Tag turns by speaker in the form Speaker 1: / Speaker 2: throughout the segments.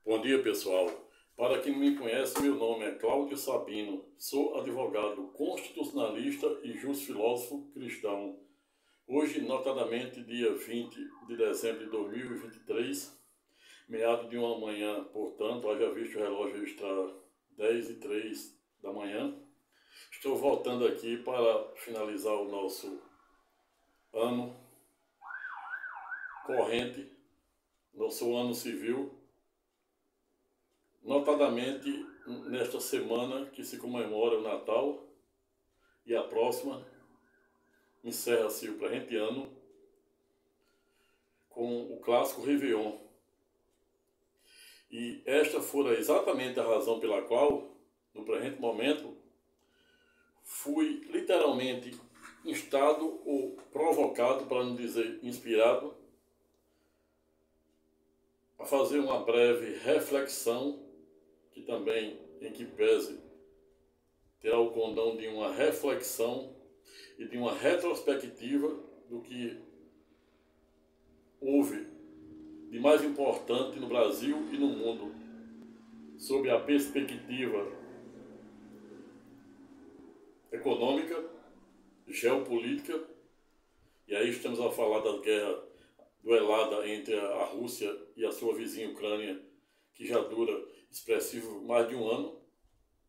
Speaker 1: Bom dia, pessoal. Para quem não me conhece, meu nome é Cláudio Sabino. Sou advogado constitucionalista e justo-filósofo cristão. Hoje, notadamente, dia 20 de dezembro de 2023, meado de uma manhã, portanto, haja visto o relógio registrar 10h03 da manhã. Estou voltando aqui para finalizar o nosso ano corrente, nosso ano civil, notadamente nesta semana que se comemora o Natal e a próxima encerra-se o presente ano com o clássico Réveillon. E esta fora exatamente a razão pela qual, no presente momento, fui literalmente instado ou provocado, para não dizer inspirado, a fazer uma breve reflexão, que também, em que pese, terá o condão de uma reflexão e de uma retrospectiva do que houve de mais importante no Brasil e no mundo, sob a perspectiva econômica, geopolítica, e aí estamos a falar da guerra duelada entre a Rússia e a sua vizinha Ucrânia, que já dura expressivo mais de um ano,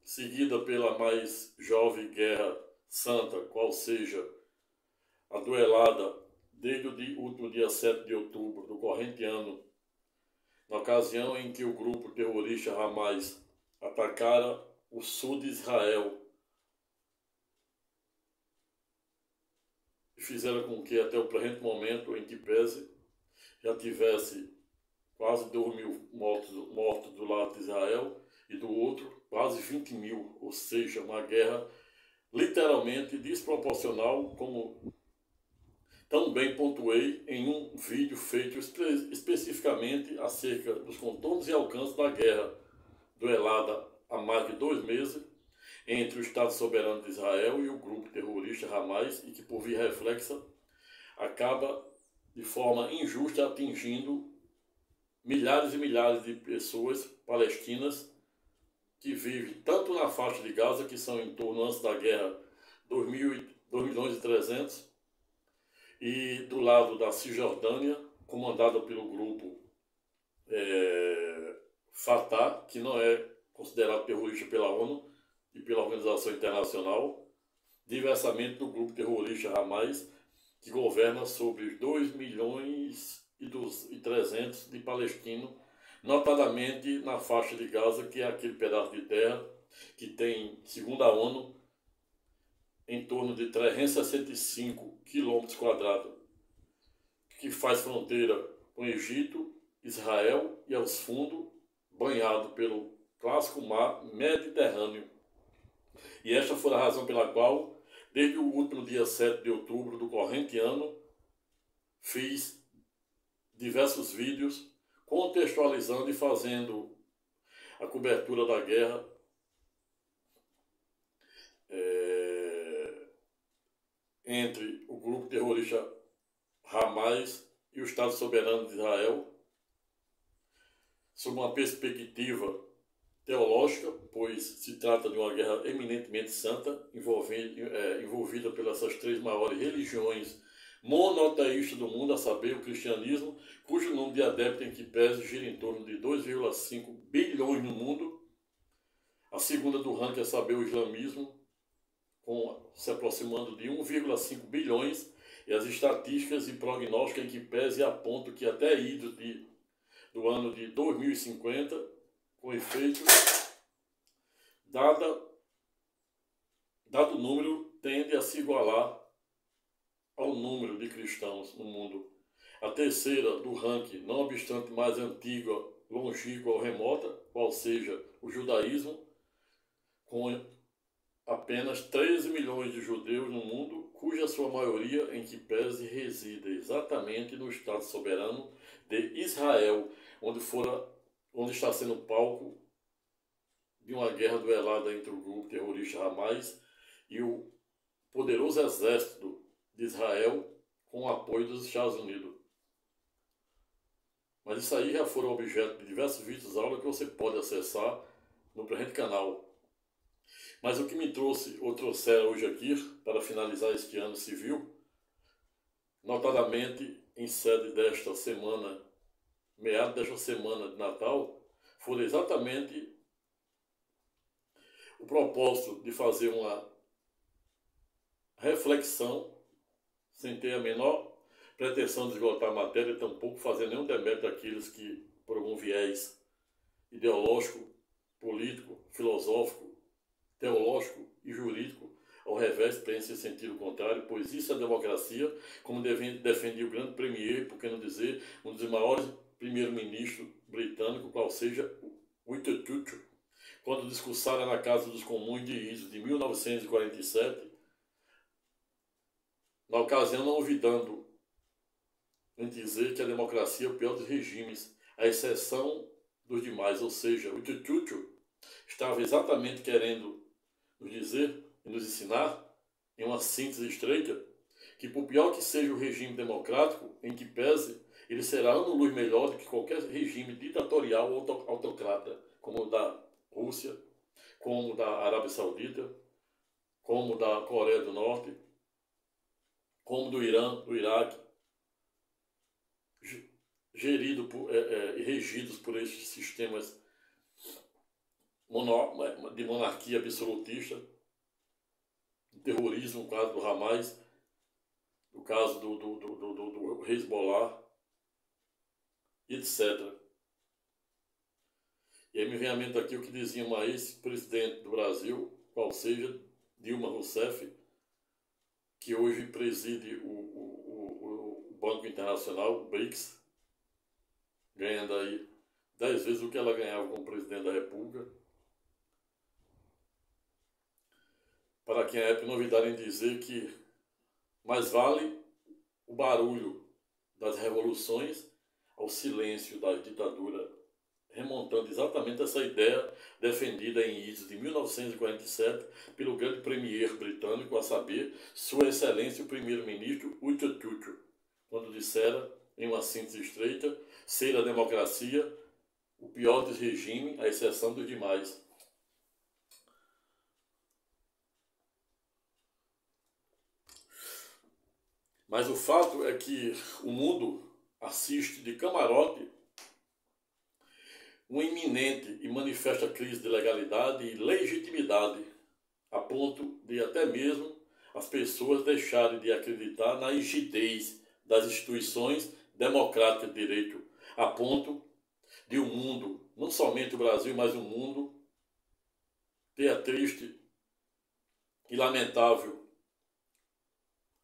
Speaker 1: seguida pela mais jovem guerra santa, qual seja a duelada desde o último dia 7 de outubro do corrente ano, na ocasião em que o grupo terrorista Hamas atacara o sul de Israel e fizeram com que até o presente momento, em que pese, já tivesse quase 2.000 mortos do lado de Israel e do outro quase 20.000, ou seja, uma guerra literalmente desproporcional, como tão bem pontuei em um vídeo feito especificamente acerca dos contornos e alcances da guerra duelada há mais de 2 meses entre o Estado soberano de Israel e o grupo terrorista Hamas, e que por via reflexa acaba de forma injusta atingindo milhares e milhares de pessoas palestinas que vivem tanto na faixa de Gaza, que são em torno, antes da guerra, 2.300.000, e do lado da Cisjordânia, comandada pelo grupo Fatah, que não é considerado terrorista pela ONU e pela Organização Internacional, diversamente do grupo terrorista Hamas, que governa sobre 2.300.000 de palestinos, notadamente na faixa de Gaza, que é aquele pedaço de terra que tem, segundo a ONU, em torno de 365 quilômetros quadrados, que faz fronteira com o Egito, Israel e aos fundos, banhado pelo clássico mar Mediterrâneo. E esta foi a razão pela qual, desde o último dia 7 de outubro do corrente ano, fiz diversos vídeos contextualizando e fazendo a cobertura da guerra entre o grupo terrorista Hamas e o Estado soberano de Israel, sob uma perspectiva teológica, pois se trata de uma guerra eminentemente santa, envolvida pelas 3 maiores religiões monoteístas do mundo, a saber, o cristianismo, cujo número de adeptos em que pese gira em torno de 2,5 bilhões no mundo, a segunda do ranking, a saber, o islamismo, se aproximando de 1,5 bilhões, e as estatísticas e prognósticos em que pese apontam que até ido do ano de 2050, com efeito, dado o número, tende a se igualar ao número de cristãos no mundo. A terceira do ranking, não obstante mais antiga, longínqua ou remota, qual seja o judaísmo, com apenas 13 milhões de judeus no mundo, cuja sua maioria, em que pese, reside exatamente no Estado soberano de Israel, onde está sendo palco de uma guerra duelada entre o grupo terrorista Hamas e o poderoso exército de Israel, com o apoio dos Estados Unidos. Mas isso aí já foram objeto de diversos vídeos aula que você pode acessar no presente canal. Mas o que me trouxe, ou trouxeram hoje aqui, para finalizar este ano civil, notadamente em sede desta semana, meados desta semana de Natal, foi exatamente o propósito de fazer uma reflexão, sem ter a menor pretensão de esgotar a matéria, tampouco fazer nenhum demérito àqueles que, por algum viés ideológico, político, filosófico, teológico e jurídico, ao revés, pensa em sentido contrário, pois isso é democracia, como defendia o grande premier, por que não dizer, um dos maiores primeiro-ministros britânicos, qual seja Winston Churchill, quando discursara na Casa dos Comuns de Iso de 1947, na ocasião não olvidando em dizer que a democracia é o pior dos regimes, à exceção dos demais, ou seja, o Churchill estava exatamente querendo nos dizer e nos ensinar, em uma síntese estreita, que por pior que seja o regime democrático, em que pese, ele será ano-luz melhor do que qualquer regime ditatorial ou autocrata, como o da Rússia, como o da Arábia Saudita, como o da Coreia do Norte, como do Irã, do Iraque, gerido e regidos por esses sistemas de monarquia absolutista, de terrorismo, no caso do Hamas, no caso do Hezbollah, etc. E aí me vem à mente aqui o que dizia uma ex-presidente do Brasil, qual seja, Dilma Rousseff, que hoje preside o Banco Internacional, o BRICS, ganhando aí 10 vezes o que ela ganhava como presidente da República. Para quem é novidade em dizer que mais vale o barulho das revoluções ao silêncio da ditadura, remontando exatamente essa ideia defendida em idos de 1947 pelo grande premier britânico, a saber, Sua Excelência o Primeiro-Ministro Winston Churchill, quando dissera, em uma síntese estreita, ser a democracia o pior dos regimes, à exceção dos demais. Mas o fato é que o mundo assiste de camarote uma iminente e manifesta crise de legalidade e legitimidade, a ponto de até mesmo as pessoas deixarem de acreditar na rigidez das instituições democráticas de direito, a ponto de o mundo, não somente o Brasil, mas o mundo, ter a triste e lamentável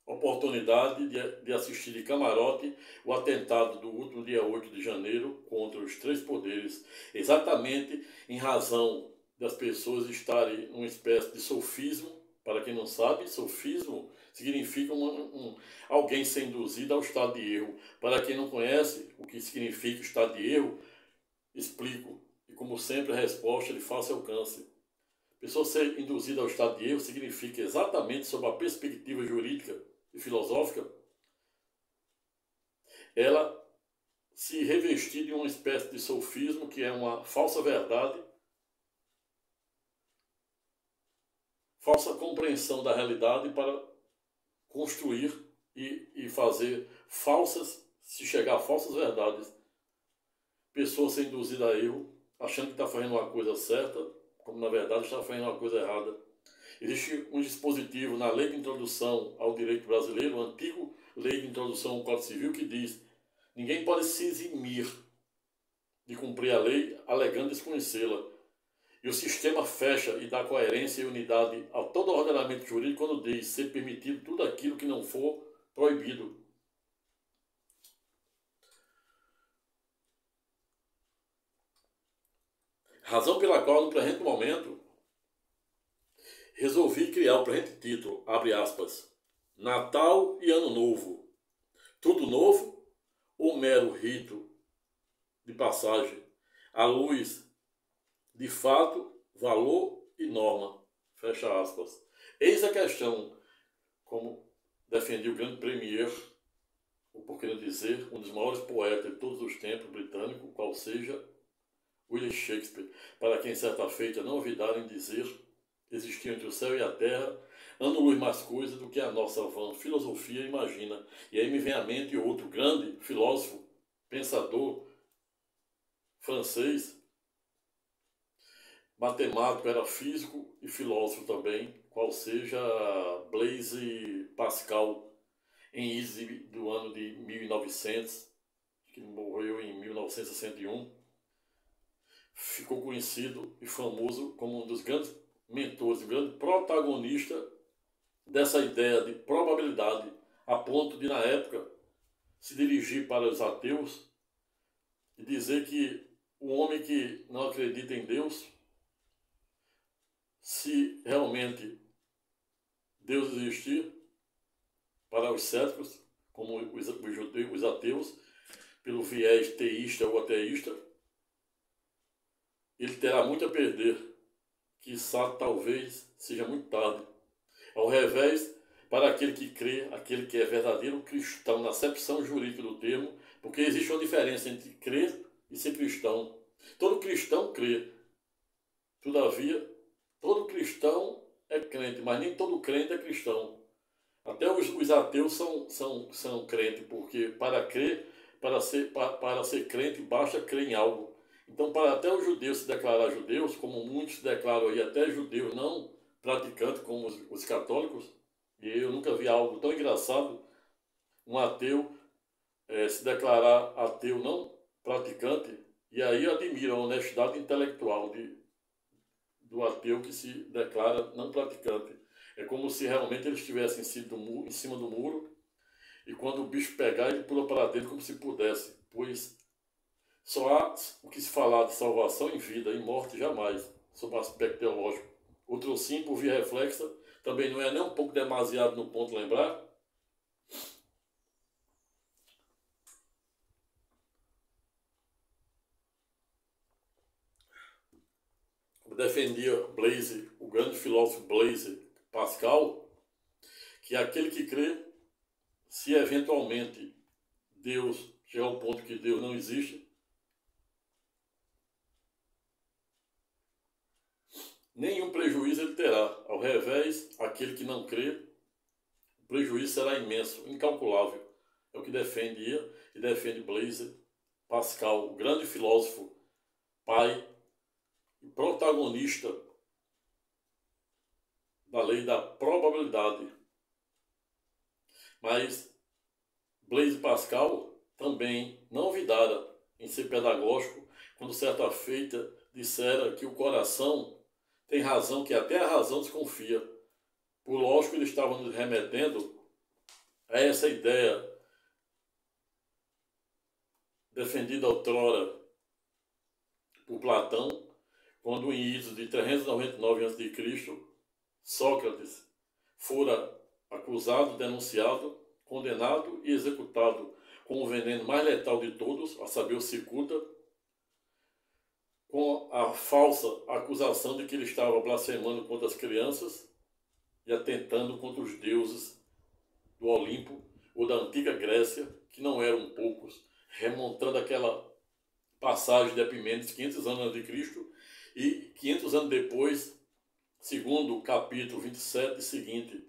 Speaker 1: oportunidade de assistir de camarote o atentado do último dia 8 de janeiro contra os três poderes, exatamente em razão das pessoas estarem numa espécie de sofismo. Para quem não sabe, sofismo significa alguém ser induzido ao estado de erro. Para quem não conhece o que significa o estado de erro, explico. E como sempre a resposta é de fácil alcance. Pessoa ser induzida ao estado de erro significa exatamente sob a perspectiva jurídica e filosófica, ela se revestir de uma espécie de sofismo que é uma falsa verdade, falsa compreensão da realidade para construir e fazer falsas, se chegar a falsas verdades. Pessoa ser induzida a erro, achando que está fazendo uma coisa certa, como na verdade está fazendo uma coisa errada. Existe um dispositivo na Lei de Introdução ao Direito Brasileiro, o antigo Lei de Introdução ao Código Civil, que diz: ninguém pode se eximir de cumprir a lei alegando desconhecê-la. E o sistema fecha e dá coerência e unidade a todo o ordenamento jurídico quando diz ser permitido tudo aquilo que não for proibido. Razão pela qual, no presente momento, resolvi criar o presente título, abre aspas, Natal e Ano Novo. Tudo novo ou mero rito de passagem, à luz de fato, valor e norma? Fecha aspas. Eis a questão, como defendia o grande premier ou por que não dizer, um dos maiores poetas de todos os tempos britânico, qual seja William Shakespeare, para quem certa feita não ouvidarem dizer, existia entre o céu e a terra ano-luz mais coisa do que a nossa vã filosofia imagina. E aí me vem à mente outro grande filósofo, pensador francês, matemático, era físico e filósofo também, qual seja Blaise Pascal, em Ise do ano de 1900, que morreu em 1961, ficou conhecido e famoso como um dos grandes mentores, um grande protagonista dessa ideia de probabilidade, a ponto de, na época, se dirigir para os ateus e dizer que o homem que não acredita em Deus, se realmente Deus existir, para os céticos, como os ateus, pelo viés teísta ou ateísta, ele terá muito a perder, quiçá talvez seja muito tarde. Ao revés, para aquele que crê, aquele que é verdadeiro cristão, na acepção jurídica do termo, porque existe uma diferença entre crer e ser cristão. Todo cristão crê. Todavia, todo cristão é crente, mas nem todo crente é cristão. Até os ateus são crentes, porque para crer, para ser crente, basta crer em algo. Então, para até os judeus se declarar judeus, como muitos se declaram aí, até judeus não praticantes, como os católicos, e eu nunca vi algo tão engraçado, um ateu se declarar ateu não praticante, e aí eu admiro a honestidade intelectual do ateu que se declara não praticante. É como se realmente ele estivesse em cima do muro, e quando o bicho pegar, ele pula para dentro como se pudesse, pois só há o que se falar de salvação em vida e morte jamais, sob o aspecto teológico. Outro sim, por via reflexa, também não é nem um pouco demasiado no ponto lembrar. Defendia Blaise, o grande filósofo Blaise Pascal, que é aquele que crê, se eventualmente Deus chegar ao ponto que Deus não existe, nenhum prejuízo ele terá. Ao revés, aquele que não crê, o prejuízo será imenso, incalculável. É o que defendia e defende Blaise Pascal, o grande filósofo, pai e protagonista da lei da probabilidade. Mas Blaise Pascal também não olvidara em ser pedagógico, quando certa feita dissera que o coração tem razão, que até a razão desconfia. Por lógico, ele estava nos remetendo a essa ideia defendida outrora por Platão, quando em idos de 399 a.C., Sócrates fora acusado, denunciado, condenado e executado com o veneno mais letal de todos, a saber, o cicuta, com a falsa acusação de que ele estava blasfemando contra as crianças e atentando contra os deuses do Olimpo ou da antiga Grécia, que não eram poucos, remontando aquela passagem de Epimênides 500 anos antes de Cristo e 500 anos depois, segundo o capítulo 27 seguinte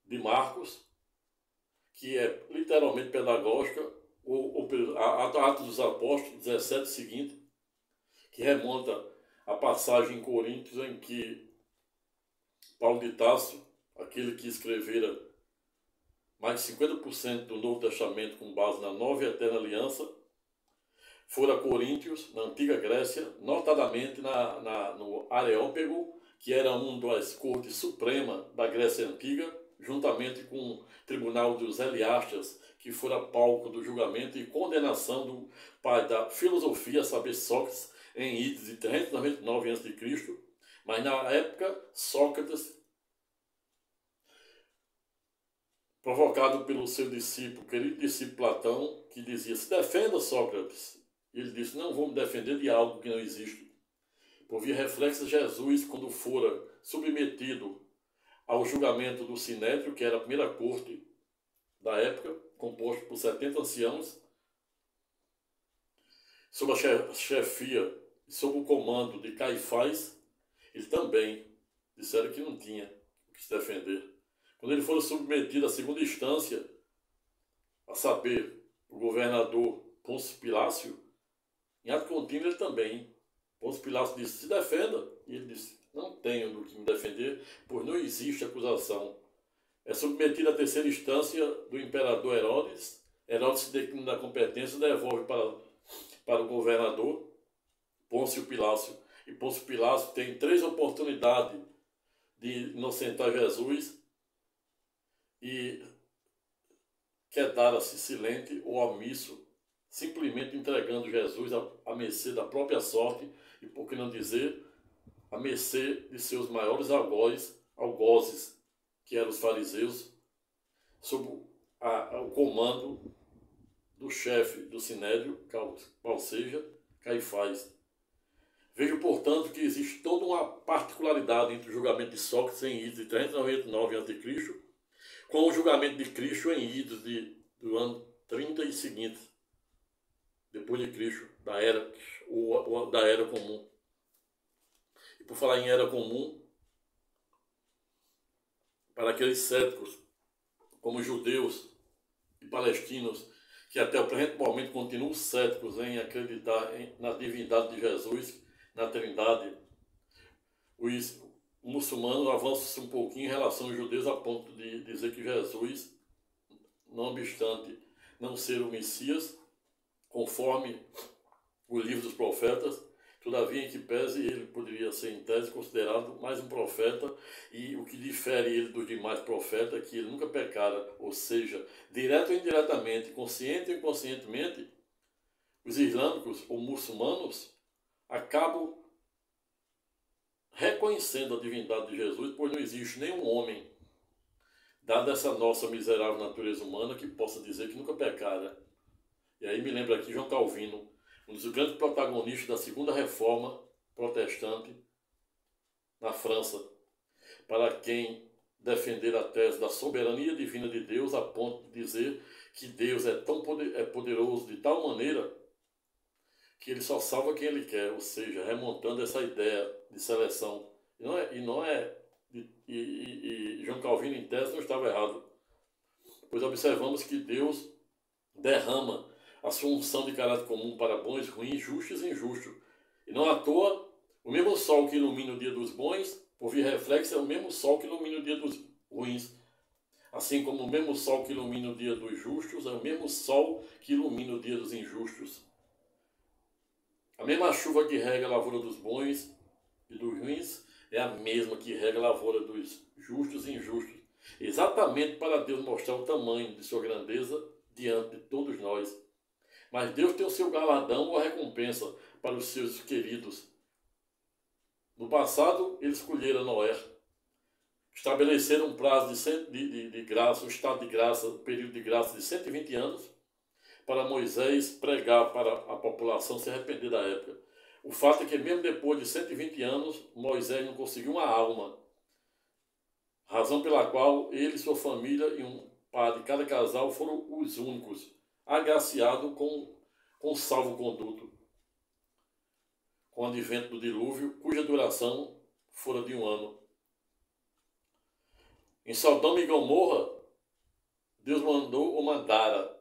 Speaker 1: de Marcos, que é literalmente pedagógica, ou Atos dos Apóstolos 17 seguinte, que remonta a passagem em Coríntios em que Paulo de Tarso, aquele que escrevera mais de 50% do Novo Testamento com base na Nova e Eterna Aliança, fora a Coríntios, na antiga Grécia, notadamente no Areópago, que era uma das cortes supremas da Grécia Antiga, juntamente com o tribunal dos Heliastas, que fora palco do julgamento e condenação do pai da filosofia, a saber, Sócrates, em idos de 399 a.C., mas na época, Sócrates, provocado pelo seu discípulo, querido discípulo Platão, que dizia: se defenda, Sócrates. E ele disse: não vou me defender de algo que não existe. Por via reflexa, Jesus, quando fora submetido ao julgamento do Sinédrio, que era a primeira corte da época, composto por 70 anciãos, sob a chefia e sob o comando de Caifás. Eles também disseram que não tinha o que se defender. Quando ele foi submetido à segunda instância, a saber, o governador Pôncio Pilácio, em ato contínuo ele também. Pôncio Pilácio disse: se defenda. E ele disse: não tenho do que me defender, pois não existe acusação. É submetido à terceira instância do imperador Herodes. Herodes se declina da competência e devolve para o governador Pôncio Pilácio. E Pôncio Pilácio tem 3 oportunidades de inocentar Jesus e quedara-se silente ou omisso, simplesmente entregando Jesus à mercê da própria sorte e, por que não dizer, à mercê de seus maiores algozes, que eram os fariseus, sob o comando do chefe do Sinédrio, qual seja, Caifás. Vejo, portanto, que existe toda uma particularidade entre o julgamento de Sócrates em Idos de 399 a.C. com o julgamento de Cristo em Idos do ano 30 e seguinte, depois de Cristo, da era comum. E por falar em era comum, para aqueles céticos, como judeus e palestinos, que até o presente momento continuam céticos em acreditar na divindade de Jesus, na Trindade, os muçulmanos avançam um pouquinho em relação aos judeus a ponto de dizer que Jesus, não obstante não ser o Messias, conforme o livro dos profetas, todavia em que pese ele poderia ser em tese considerado mais um profeta, e o que difere ele dos demais profetas é que ele nunca pecara, ou seja, direto ou indiretamente, consciente ou inconscientemente, os islâmicos ou muçulmanos acabam reconhecendo a divindade de Jesus, pois não existe nenhum homem, dada essa nossa miserável natureza humana, que possa dizer que nunca pecara. E aí me lembra aqui João Calvino, um dos grandes protagonistas da segunda reforma protestante na França, para quem defender a tese da soberania divina de Deus, a ponto de dizer que Deus é poderoso de tal maneira que ele só salva quem ele quer, ou seja, remontando essa ideia de seleção. E João Calvino, em tese, não estava errado, pois observamos que Deus derrama a sua unção de caráter comum para bons, ruins, justos e injustos. E não à toa, o mesmo sol que ilumina o dia dos bons, por via reflexo, é o mesmo sol que ilumina o dia dos ruins. Assim como o mesmo sol que ilumina o dia dos justos, é o mesmo sol que ilumina o dia dos injustos. A mesma chuva que rega a lavoura dos bons e dos ruins é a mesma que rega a lavoura dos justos e injustos. Exatamente para Deus mostrar o tamanho de sua grandeza diante de todos nós. Mas Deus tem o seu galardão ou a recompensa para os seus queridos. No passado, eles escolheram Noé. Estabeleceram um prazo de graça, um estado de graça, um período de graça de 120 anos, para Moisés pregar para a população se arrepender da época. O fato é que mesmo depois de 120 anos, Moisés não conseguiu uma alma, razão pela qual ele, sua família e um par de cada casal foram os únicos agraciados com salvo-conduto, com o advento do dilúvio, cuja duração fora de 1 ano. Em Sodoma e Gomorra, Deus mandara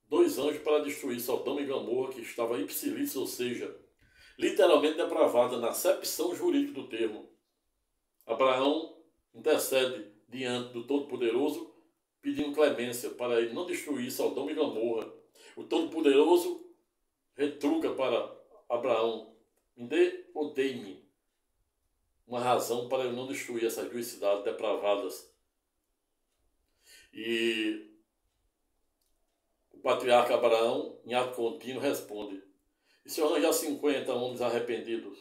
Speaker 1: 2 anjos para destruir Sodoma e Gomorra, que estava ipsilícia, ou seja, literalmente depravada na acepção jurídica do termo. Abraão intercede diante do Todo-Poderoso, pedindo clemência para ele não destruir Sodoma e Gomorra. O Todo-Poderoso retruca para Abraão: me dê ou dei-me uma razão para eu não destruir essas 2 cidades depravadas. E o patriarca Abraão, em ato contínuo, responde: e se eu arranjar 50 homens arrependidos,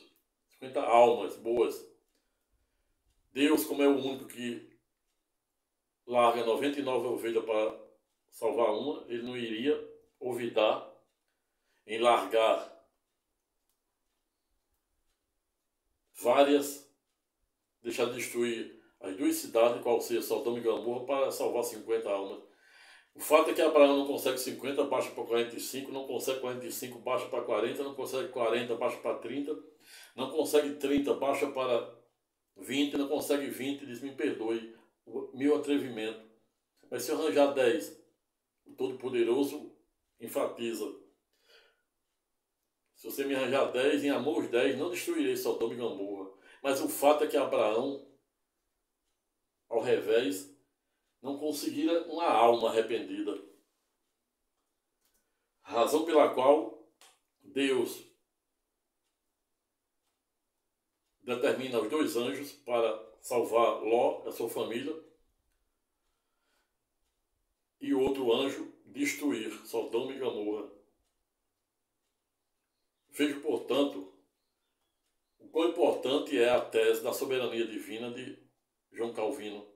Speaker 1: 50 almas boas, Deus, como é o único que larga 99 ovelhas para salvar uma, ele não iria olvidar em largar várias, deixar de destruir as duas cidades, qual seja Sodoma e Gomorra, para salvar 50 almas. O fato é que Abraão não consegue 50, baixa para 45, não consegue 45, baixa para 40, não consegue 40, baixa para 30, não consegue 30, baixa para 20, não consegue 20, diz, me perdoe, meu atrevimento. Mas se eu arranjar 10, o Todo-Poderoso enfatiza: se você me arranjar 10, em amor os 10, não destruirei Sodoma e Gomorra. Mas o fato é que Abraão, ao revés, não conseguira uma alma arrependida. Razão pela qual Deus determina os 2 anjos para salvar Ló e a sua família, e o outro anjo destruir Sodoma e Gomorra. Veja, portanto, o quão importante é a tese da soberania divina de João Calvino.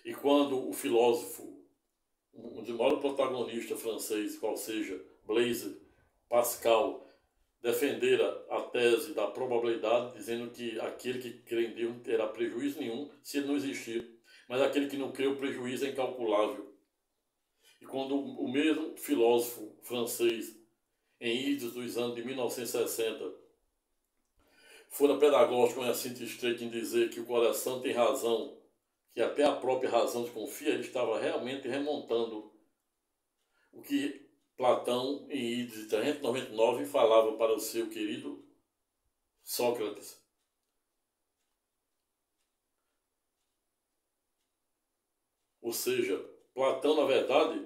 Speaker 1: E quando o filósofo, o maior protagonista francês, qual seja Blaise Pascal, defendera a tese da probabilidade, dizendo que aquele que crê em Deus não terá prejuízo nenhum se ele não existir, mas aquele que não crê, o prejuízo é incalculável. E quando o mesmo filósofo francês, em idos dos anos de 1960, fora pedagógico em assento estreito em dizer que o coração tem razão, que até a própria razão desconfia, ele estava realmente remontando o que Platão, em idos de 399, falava para o seu querido Sócrates. Ou seja, Platão, na verdade,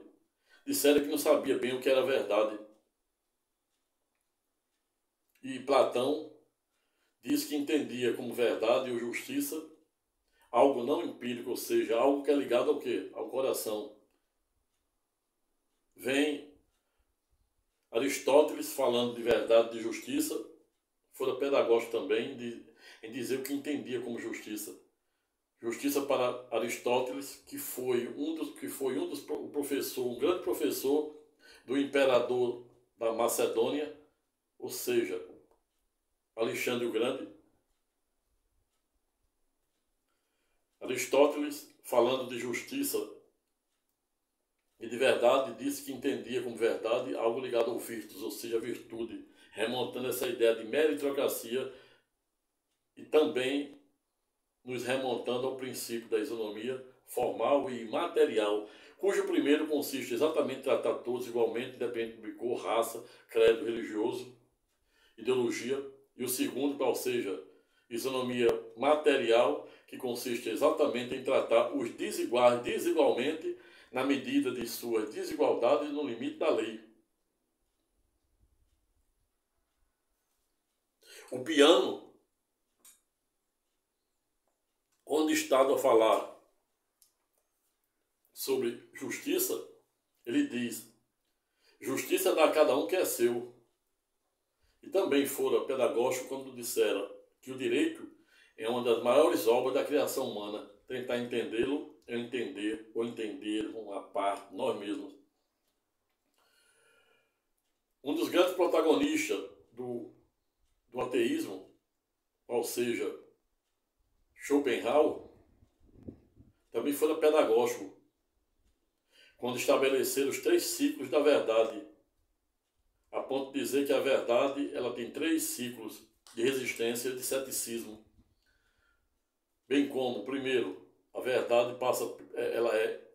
Speaker 1: dissera que não sabia bem o que era verdade. E Platão diz que entendia como verdade ou justiça algo não empírico, ou seja, algo que é ligado ao quê? Ao coração. Vem Aristóteles falando de verdade e de justiça, fora pedagógico também em dizer o que entendia como justiça. Justiça para Aristóteles, que foi um grande professor do imperador da Macedônia, ou seja, Alexandre o Grande. Aristóteles, falando de justiça e de verdade, disse que entendia como verdade algo ligado ao virtus, ou seja, a virtude, remontando essa ideia de meritocracia e também nos remontando ao princípio da isonomia formal e material, cujo primeiro consiste exatamente em tratar todos igualmente, independente de cor, raça, credo religioso, ideologia, e o segundo, qual seja, isonomia material, que consiste exatamente em tratar os desiguais desigualmente na medida de suas desigualdades no limite da lei. O piano, quando estado a falar sobre justiça, ele diz: justiça dá a cada um que é seu. E também fora pedagógico quando dissera que o direito é uma das maiores obras da criação humana. Tentar entendê-lo é entender ou entender uma parte, nós mesmos. Um dos grandes protagonistas do ateísmo, ou seja, Schopenhauer, também foi pedagógico, quando estabeleceram os 3 ciclos da verdade, a ponto de dizer que a verdade ela tem 3 ciclos de resistência e de ceticismo. Bem como, primeiro, a verdade ela é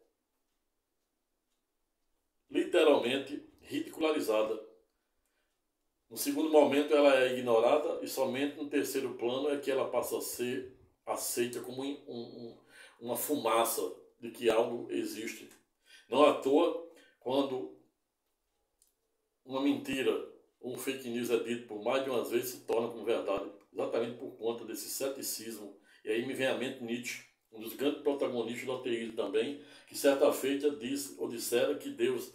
Speaker 1: literalmente ridicularizada. No segundo momento, ela é ignorada e somente no terceiro plano é que ela passa a ser aceita como uma fumaça de que algo existe. Não à toa, quando uma mentira, um fake news é dito por mais de uma vez, se torna como verdade, exatamente por conta desse ceticismo. E aí me vem à mente Nietzsche, um dos grandes protagonistas do ateísmo também, que certa feita disse ou dissera que Deus...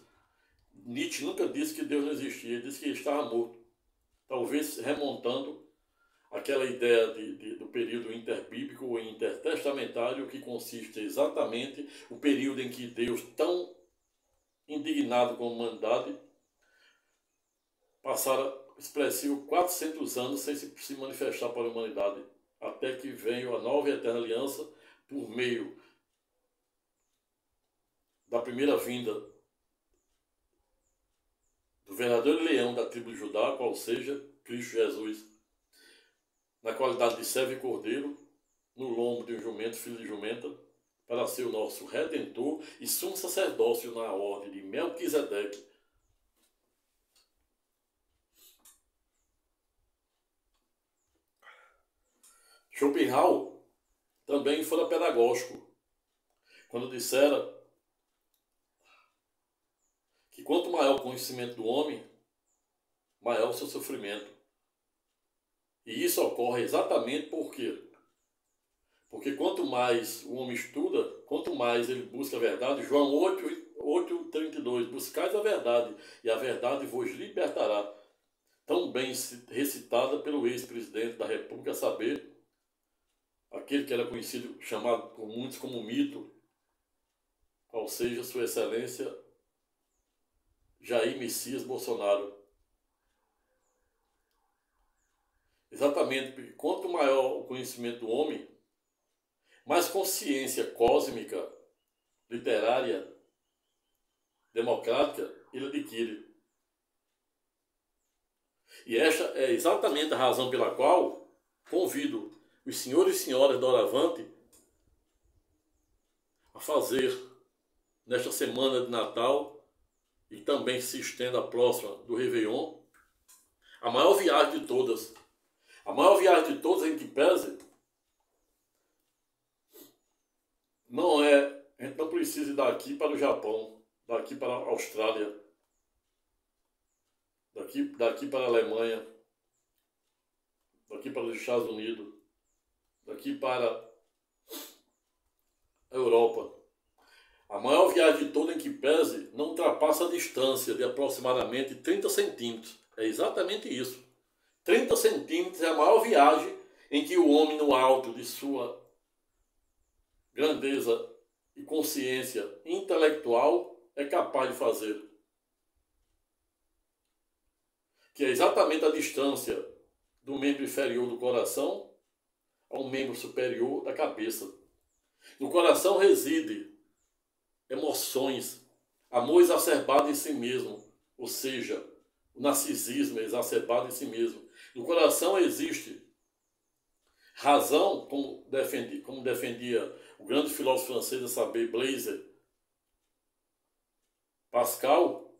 Speaker 1: Nietzsche nunca disse que Deus não existia, ele disse que ele estava morto. Talvez remontando aquela ideia do período interbíblico ou intertestamentário, que consiste exatamente o período em que Deus, tão indignado com a humanidade, passara expressivo 400 anos sem se manifestar para a humanidade, até que veio a nova e eterna aliança, por meio da primeira vinda do verdadeiro leão da tribo de Judá, qual seja Cristo Jesus, na qualidade de servo e cordeiro, no lombo de um jumento, filho de jumenta, para ser o nosso Redentor e sumo sacerdócio na ordem de Melquisedeque. Schopenhauer também fora pedagógico, quando dissera que quanto maior o conhecimento do homem, maior o seu sofrimento. E isso ocorre exatamente por quê? Porque quanto mais o homem estuda, quanto mais ele busca a verdade, João 8:32, buscais a verdade, e a verdade vos libertará. Tão bem recitada pelo ex-presidente da República, a saber, aquele que era conhecido, chamado por muitos como mito, qual seja Sua Excelência Jair Messias Bolsonaro. Exatamente, porque quanto maior o conhecimento do homem, mais consciência cósmica, literária, democrática ele adquire. E esta é exatamente a razão pela qual convido os senhores e senhoras doravante a fazer, nesta semana de Natal, e também se estenda a próxima do Réveillon, a maior viagem de todas. A maior viagem de todas, em que pese, não é, a gente não precisa ir daqui para o Japão, daqui para a Austrália, daqui para a Alemanha, daqui para os Estados Unidos, daqui para a Europa. A maior viagem de toda, em que pese, não ultrapassa a distância de aproximadamente 30 centímetros. É exatamente isso. 30 centímetros é a maior viagem em que o homem, no alto de sua grandeza e consciência intelectual, é capaz de fazer. Que é exatamente a distância do membro inferior do coração ao membro superior da cabeça. No coração reside emoções, amor exacerbado em si mesmo, ou seja, o narcisismo é exacerbado em si mesmo. No coração existe razão, como defendia o grande filósofo francês, a saber, Blaise Pascal.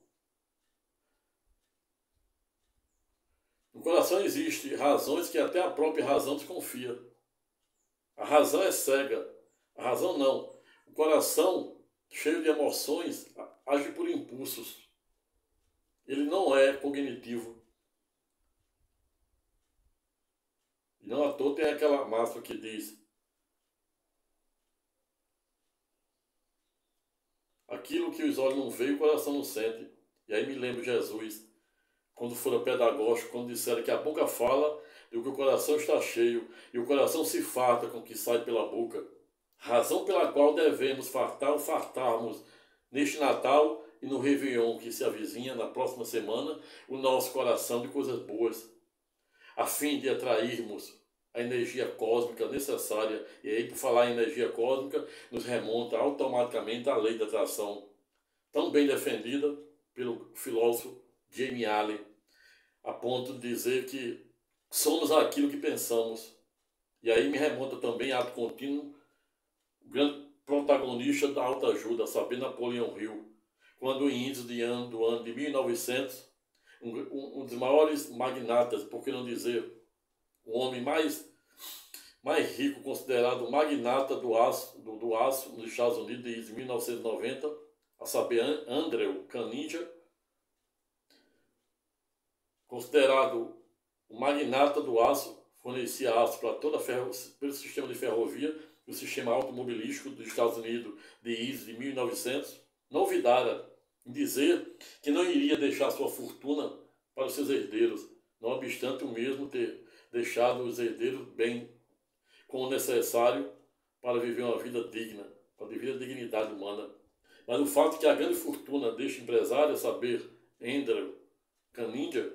Speaker 1: No coração existe razões que até a própria razão desconfia. A razão é cega. A razão não. O coração, cheio de emoções, age por impulsos. Ele não é cognitivo. E não à toa tem aquela máxima que diz: aquilo que os olhos não veem, o coração não sente. E aí me lembro Jesus, quando fora pedagógico, quando disseram que a boca fala e que o coração está cheio, e o coração se farta com o que sai pela boca. Razão pela qual devemos fartarmos neste Natal e no Réveillon que se avizinha na próxima semana, o nosso coração de coisas boas, a fim de atrairmos a energia cósmica necessária. E aí, por falar em energia cósmica, nos remonta automaticamente à lei da atração, tão bem defendida pelo filósofo Jamie Allen, a ponto de dizer que somos aquilo que pensamos. E aí me remonta também a ato contínuo, o grande protagonista da autoajuda, a saber, Napoleão Hill, quando em início do ano de 1900, um dos maiores magnatas, por que não dizer, o homem mais rico, considerado magnata do aço nos Estados Unidos desde 1990, a saber, Andrew Carnegie, considerado o magnata do aço, fornecia aço para pelo sistema de ferrovia, o sistema automobilístico dos Estados Unidos desde 1900, não olvidara em dizer que não iria deixar sua fortuna para os seus herdeiros, não obstante o mesmo ter deixado os herdeiros bem com o necessário para viver uma vida digna, para viver a dignidade humana. Mas o fato que a grande fortuna deste empresário, a saber, Andrew Carnegie,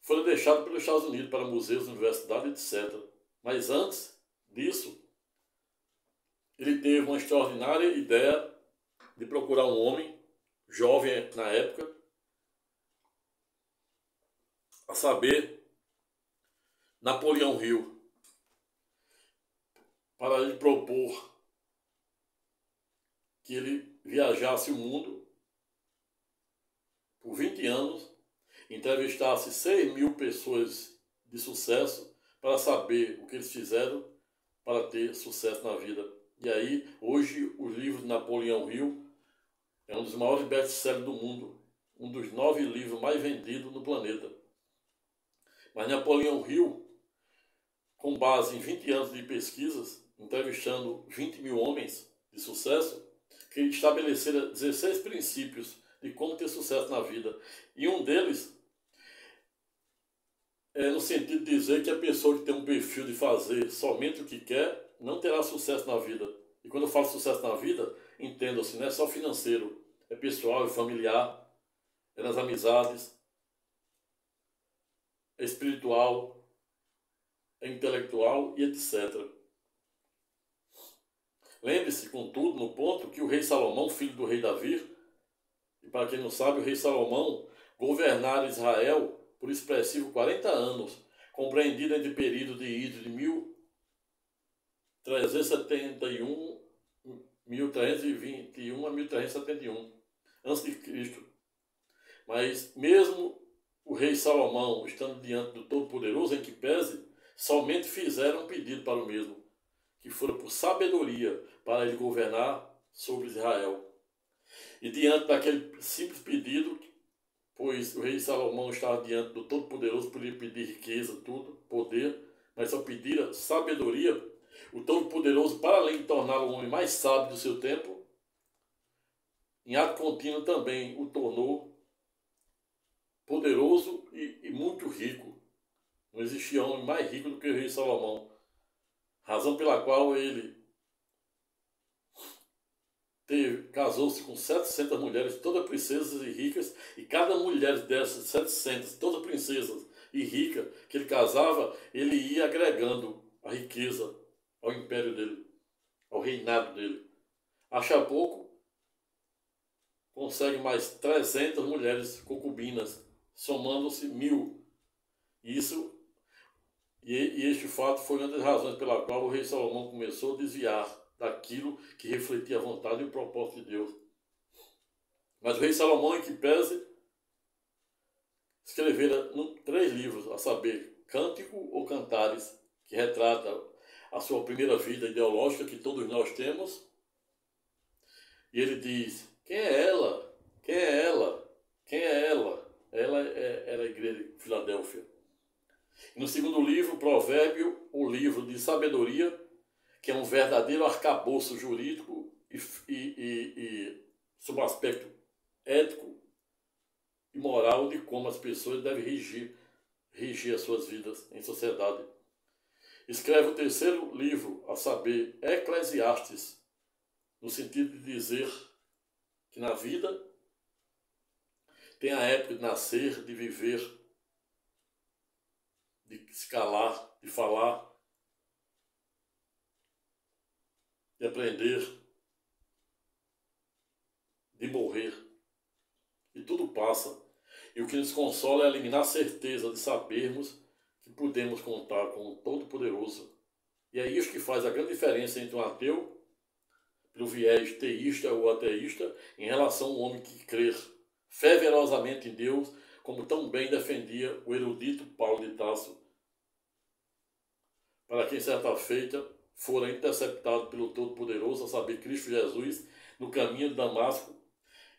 Speaker 1: foi deixado pelos Estados Unidos para museus, universidades, etc. Mas antes disso, ele teve uma extraordinária ideia de procurar um homem, jovem na época, a saber, Napoleão Hill, para lhe propor que ele viajasse o mundo por 20 anos, entrevistasse 6.000 pessoas de sucesso para saber o que eles fizeram para ter sucesso na vida. E aí, hoje, o livro de Napoleão Hill é um dos maiores best-sellers do mundo, um dos 9 livros mais vendidos no planeta. Mas Napoleão Hill, com base em 20 anos de pesquisas, entrevistando 20.000 homens de sucesso, que ele estabelecera 16 princípios de como ter sucesso na vida. E um deles é no sentido de dizer que a pessoa que tem um perfil de fazer somente o que quer, não terá sucesso na vida. E quando eu falo sucesso na vida, entendo-se, não é só financeiro, é pessoal, é familiar, é nas amizades, é espiritual, é intelectual e etc. Lembre-se, contudo, no ponto que o rei Salomão, filho do rei Davi, e para quem não sabe, o rei Salomão governara Israel por expressivo 40 anos, compreendido entre período de Idro de 1321 a 1371 a.C. Mas mesmo o rei Salomão, estando diante do Todo-Poderoso, em que pese, somente fizeram um pedido para o mesmo, que fora por sabedoria para ele governar sobre Israel. E diante daquele simples pedido, pois o rei Salomão estava diante do Todo-Poderoso, podia pedir riqueza, tudo, poder, mas só pedira sabedoria, o Todo-Poderoso, para além de torná-lo o homem mais sábio do seu tempo, em ato contínuo também o tornou poderoso e muito rico. Não existia homem mais rico do que o rei Salomão, razão pela qual ele casou-se com 700 mulheres, todas princesas e ricas, e cada mulher dessas 700, todas princesas e ricas, que ele casava, ele ia agregando a riqueza ao império dele, ao reinado dele. Acha pouco, consegue mais 300 mulheres concubinas, somando-se 1.000. E este fato foi uma das razões pela qual o rei Salomão começou a desviar daquilo que refletia a vontade e o propósito de Deus. Mas o rei Salomão, em que pese, escrevera 3 livros, a saber, Cântico ou Cantares, que retrata a sua primeira vida ideológica que todos nós temos. E ele diz, quem é ela? Quem é ela? Quem é ela? Ela era a igreja de Filadélfia. E no segundo livro, Provérbio, o livro de sabedoria, que é um verdadeiro arcabouço jurídico e sob o aspecto ético e moral de como as pessoas devem regir as suas vidas em sociedade. Escreve o terceiro livro, a saber, Eclesiastes, no sentido de dizer que na vida tem a época de nascer, de viver, de se calar, de falar, de aprender, de morrer. E tudo passa. E o que nos consola é eliminar a certeza de sabermos que podemos contar com o Todo-Poderoso. E é isso que faz a grande diferença entre um ateu, pelo viés teísta ou ateísta, em relação ao homem que crê fervorosamente em Deus, como tão bem defendia o erudito Paulo de Tarso, para quem certa feita fora interceptado pelo Todo-Poderoso, a saber, Cristo Jesus, no caminho de Damasco,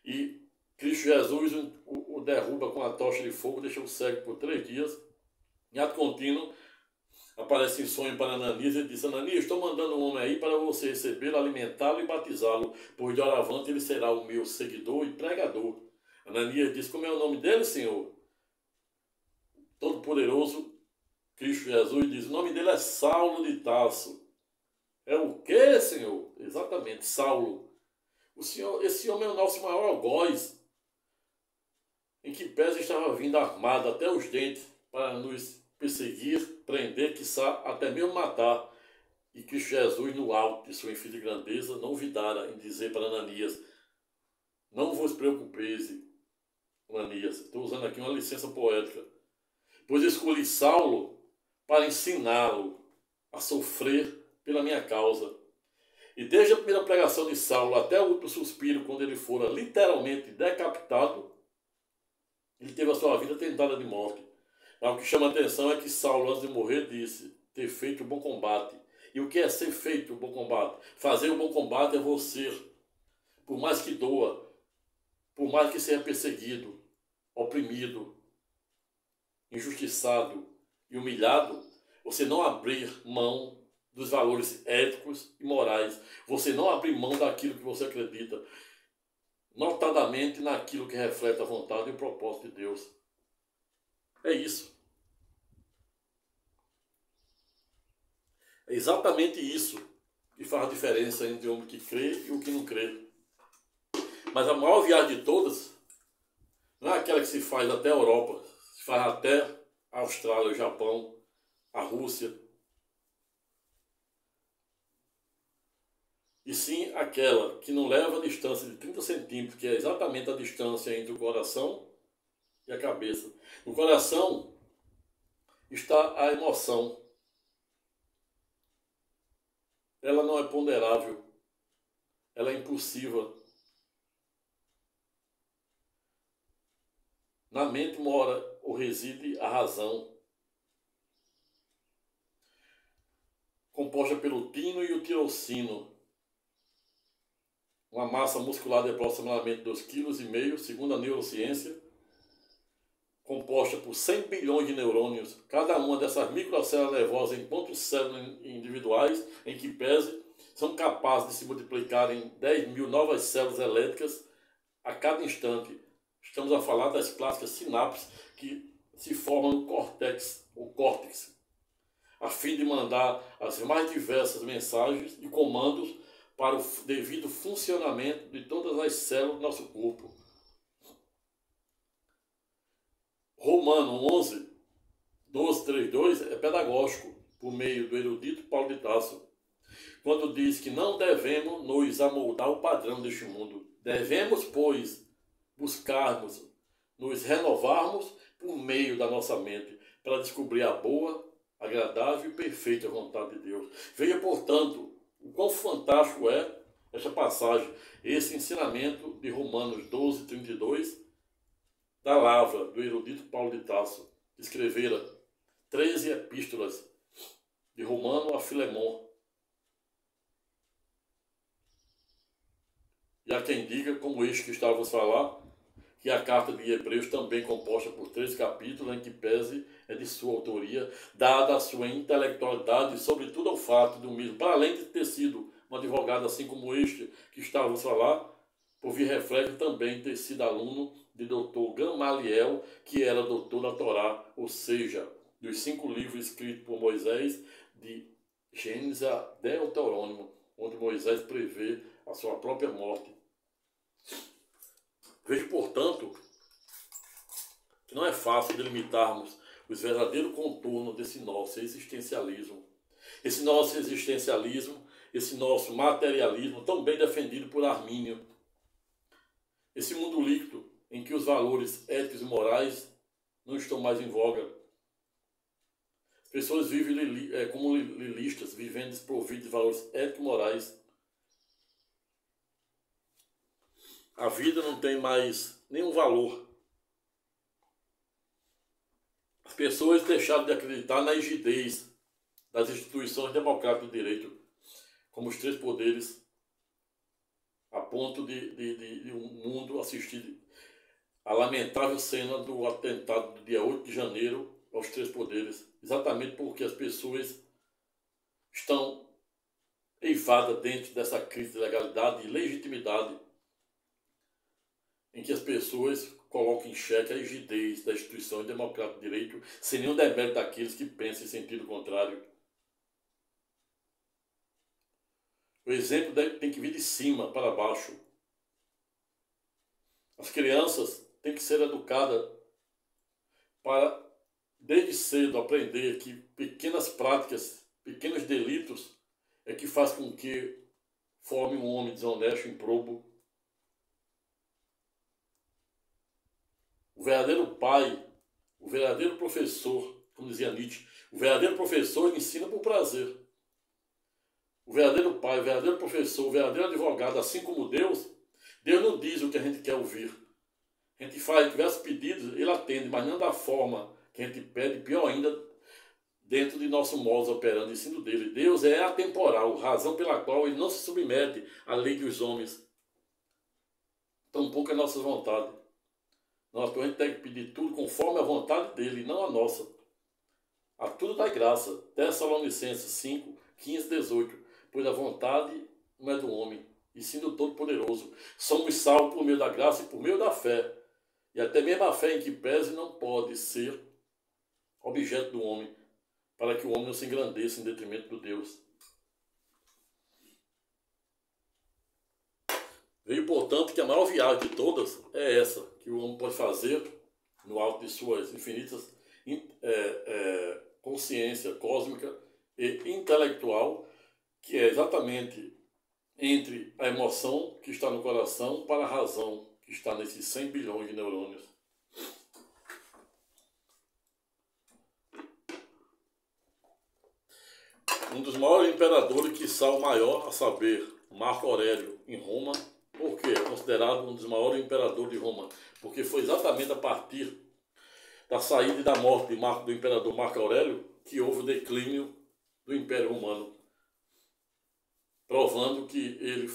Speaker 1: e Cristo Jesus o derruba com a tocha de fogo, deixa o cego por 3 dias. Em ato contínuo, aparece em sonho para Ananias e diz, Ananias, estou mandando um homem aí para você recebê-lo, alimentá-lo e batizá-lo, pois de hora avante ele será o meu seguidor e pregador. Ananias diz, como é o nome dele, Senhor? Todo-Poderoso, Cristo Jesus, diz, o nome dele é Saulo de Tarso. É o quê, Senhor? Exatamente, Saulo. Esse homem é o nosso maior algoz, em que pese estava vindo armado até os dentes para nos perseguir, prender, quiçá até mesmo matar. E Cristo Jesus, no alto de sua infinita grandeza, não vidara em dizer para Ananias: não vos preocupeis, Ananias. Estou usando aqui uma licença poética. Pois escolhi Saulo para ensiná-lo a sofrer pela minha causa. E desde a primeira pregação de Saulo até o último suspiro, quando ele fora literalmente decapitado, ele teve a sua vida tentada de morte. Mas o que chama a atenção é que Saulo, antes de morrer, disse ter feito o bom combate. E o que é ser feito o bom combate? Fazer o bom combate é você, por mais que doa, por mais que seja perseguido, oprimido, injustiçado e humilhado, você não abrir mão dos valores éticos e morais. Você não abrir mão daquilo que você acredita, notadamente naquilo que reflete a vontade e o propósito de Deus. É isso. É exatamente isso que faz a diferença entre o homem que crê e o que não crê. Mas a maior viagem de todas não é aquela que se faz até a Europa, se faz até a Austrália, o Japão, a Rússia. E sim aquela que não leva a distância de 30 centímetros, que é exatamente a distância entre o coração e a cabeça. No coração está a emoção. Ela não é ponderável, ela é impulsiva. Na mente mora ou reside a razão, composta pelo tino e o tirocino, uma massa muscular de aproximadamente 2,5 kg, segundo a neurociência, composta por 100 bilhões de neurônios, cada uma dessas microcélulas nervosas enquanto células individuais, em que pese, são capazes de se multiplicar em 10 mil novas células elétricas a cada instante. Estamos a falar das clássicas sinapses que se formam no córtex, ou córtex, a fim de mandar as mais diversas mensagens e comandos para o devido funcionamento de todas as células do nosso corpo. Romano 11, 12, 3, 2 é pedagógico, por meio do erudito Paulo de Tarso, quando diz que não devemos nos amoldar ao padrão deste mundo. Devemos, pois, buscarmos, nos renovarmos por meio da nossa mente, para descobrir a boa, agradável e perfeita vontade de Deus. Veja, portanto, o quão fantástico é esta passagem, esse ensinamento de Romanos 12, 32, da lavra do erudito Paulo de Tarso, que escrevera 13 epístolas de Romano a Filemon. E há quem diga, como este que estávamos a falar, que a carta de Hebreus, também composta por 13 capítulos, em que pese é de sua autoria, dada a sua intelectualidade e, sobretudo, ao fato do mesmo, para além de ter sido um advogado assim como este que estávamos a falar, por vir reflete também ter sido aluno de doutor Gamaliel, que era doutor da Torá, ou seja, dos 5 livros escritos por Moisés, de Gênesis a Deuteronômio, onde Moisés prevê a sua própria morte. Vejo, portanto, que não é fácil delimitarmos os verdadeiros contornos desse nosso existencialismo. Esse nosso existencialismo, esse nosso materialismo, tão bem defendido por Armínio. Esse mundo líquido em que os valores éticos e morais não estão mais em voga. As pessoas vivem como lilistas, vivendo desprovidas de valores éticos e morais. A vida não tem mais nenhum valor. As pessoas deixaram de acreditar na rigidez das instituições democráticas do direito, como os 3 poderes, a ponto de um mundo assistir a lamentável cena do atentado do dia 8 de janeiro aos 3 poderes, exatamente porque as pessoas estão eivadas dentro dessa crise de legalidade e legitimidade, em que as pessoas colocam em xeque a rigidez da instituição democrática do direito, sem nenhum demérito daqueles que pensam em sentido contrário. O exemplo tem que vir de cima para baixo. As crianças têm que ser educadas para, desde cedo, aprender que pequenas práticas, pequenos delitos é que faz com que forme um homem desonesto, improbo. O verdadeiro pai, o verdadeiro professor, como dizia Nietzsche, o verdadeiro professor ensina por prazer. O verdadeiro pai, o verdadeiro professor, o verdadeiro advogado, assim como Deus não diz o que a gente quer ouvir. A gente faz diversos pedidos, ele atende, mas não da forma que a gente pede, pior ainda, dentro de nosso modus operandi, ensino dele. Deus é atemporal, razão pela qual ele não se submete à lei dos homens. Tampouco é nossa vontade. Nós, a gente tem que pedir tudo conforme a vontade dele, não a nossa. A tudo dá graça. Tessalonicenses 5, 15, 18. Pois a vontade não é do homem, e sim do Todo-Poderoso. Somos salvos por meio da graça e por meio da fé. E até mesmo a fé em que pese não pode ser objeto do homem, para que o homem não se engrandeça em detrimento do Deus. Veio, portanto, que a maior viagem de todas é essa, que o homem pode fazer no alto de suas infinitas consciência cósmica e intelectual, que é exatamente entre a emoção que está no coração para a razão que está nesses 100 bilhões de neurônios. Um dos maiores imperadores, quiçá o maior, a saber, Marco Aurélio, em Roma. Por quê? É considerado um dos maiores imperadores de Roma, porque foi exatamente a partir da saída e da morte do imperador Marco Aurélio que houve o declínio do Império Romano, provando que ele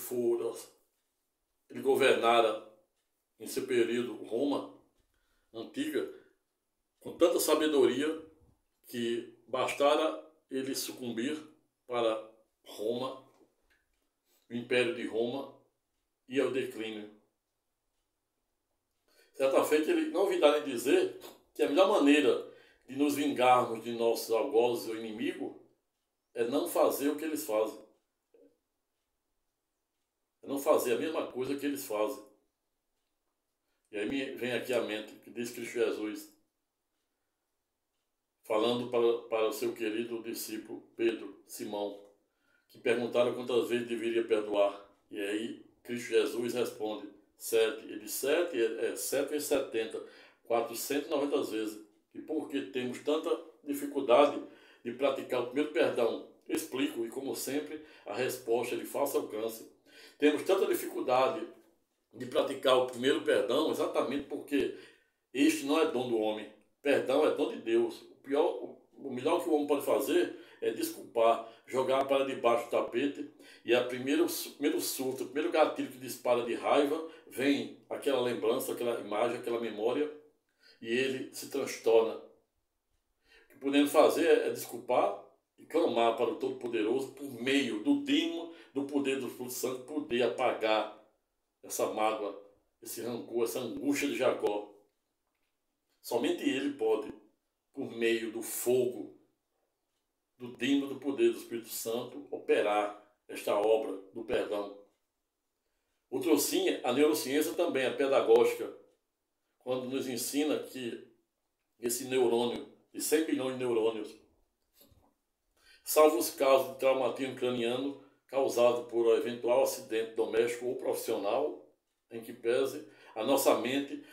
Speaker 1: governara em seu período Roma antiga com tanta sabedoria que bastara ele sucumbir para Roma, o Império de Roma, e ao declínio. Certa feita, ele não ouvirá nem dizer que a melhor maneira de nos vingarmos de nossos algozes ou inimigos é não fazer o que eles fazem. É não fazer a mesma coisa que eles fazem. E aí me vem aqui à mente que diz Cristo Jesus, falando para o seu querido discípulo Pedro, Simão, que perguntaram quantas vezes deveria perdoar. E aí Cristo Jesus responde, 7. Ele 7 é 7 vezes 70, 490 vezes. E por que temos tanta dificuldade de praticar o primeiro perdão? Explico, e como sempre, a resposta é de fácil alcance. Temos tanta dificuldade de praticar o primeiro perdão exatamente porque este não é dom do homem. Perdão é dom de Deus. O melhor que o homem pode fazer é desculpar, jogar para debaixo do tapete, e o primeiro surto, o primeiro gatilho que dispara de raiva, vem aquela lembrança, aquela imagem, aquela memória, e ele se transtorna. O que podemos fazer é desculpar e clamar para o Todo-Poderoso por meio do dínamo, do poder do Espírito Santo, poder apagar essa mágoa, esse rancor, essa angústia de Jacó. Somente ele pode, por meio do fogo, do dínamo do poder do Espírito Santo, operar esta obra do perdão. Outro sim, a neurociência também, a pedagógica, quando nos ensina que esse neurônio, de 100 bilhões de neurônios, salvo os casos de traumatismo craniano causado por um eventual acidente doméstico ou profissional, em que pese, a nossa mente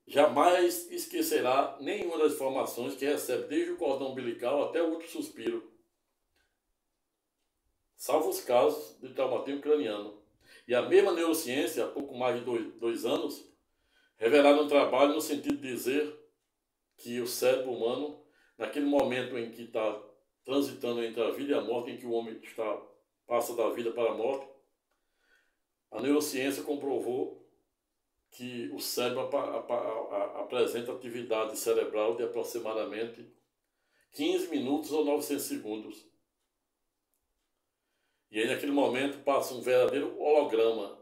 Speaker 1: jamais esquecerá nenhuma das informações que recebe desde o cordão umbilical até o último suspiro, salvo os casos de traumatismo craniano. E a mesma neurociência, há pouco mais de dois anos, revelaram um trabalho no sentido de dizer que o cérebro humano, naquele momento em que está transitando entre a vida e a morte, em que o homem passa da vida para a morte, a neurociência comprovou que o cérebro apresenta atividade cerebral de aproximadamente 15 minutos ou 900 segundos. E aí, naquele momento, passa um verdadeiro holograma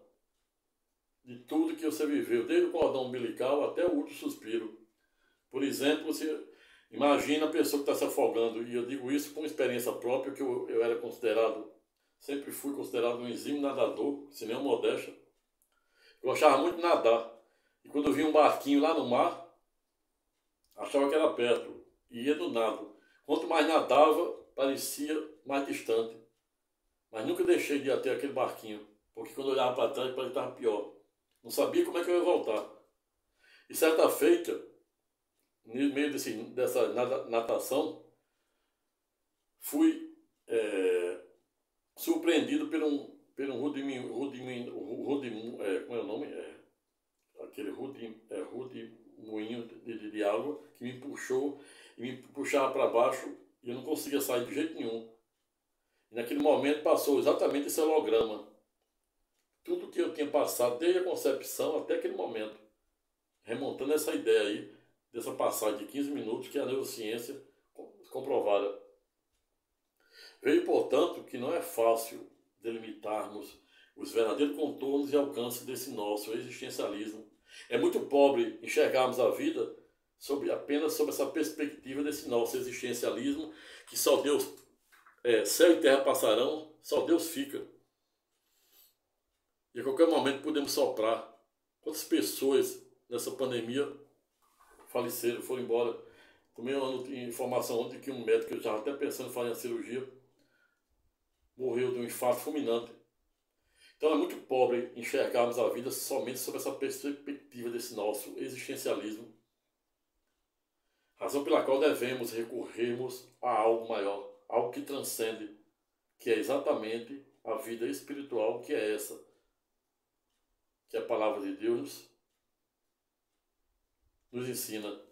Speaker 1: de tudo que você viveu, desde o cordão umbilical até o último suspiro. Por exemplo, você imagina a pessoa que está se afogando, e eu digo isso com experiência própria, que eu era considerado, sempre fui considerado um exímio nadador, sem nenhuma modéstia. Eu gostava muito de nadar. E quando eu via um barquinho lá no mar, achava que era perto. E ia do nado. Quanto mais nadava, parecia mais distante. Mas nunca deixei de ter aquele barquinho, porque quando eu olhava para trás, para ele estava pior. Não sabia como é que eu ia voltar. E certa feita, no meio dessa natação, fui surpreendido por um como é o nome? Aquele rudimuinho de água que me puxou e me puxava para baixo e eu não conseguia sair de jeito nenhum. E naquele momento passou exatamente esse holograma. Tudo que eu tinha passado desde a concepção até aquele momento, remontando essa ideia aí, dessa passagem de 15 minutos que a neurociência comprovada. Veio, portanto, que não é fácil delimitarmos os verdadeiros contornos e alcances desse nosso existencialismo. É muito pobre enxergarmos a vida apenas sob essa perspectiva desse nosso existencialismo, que só Deus, céu e terra passarão, só Deus fica. E a qualquer momento podemos soprar. Quantas pessoas nessa pandemia faleceram, foram embora? Tomei uma informação ontem que um médico, que eu já estava até pensando em fazer a cirurgia, morreu de um infarto fulminante. Então é muito pobre enxergarmos a vida somente sob essa perspectiva desse nosso existencialismo. Razão pela qual devemos recorrermos a algo maior, algo que transcende, que é exatamente a vida espiritual, que é essa, que a palavra de Deus nos ensina.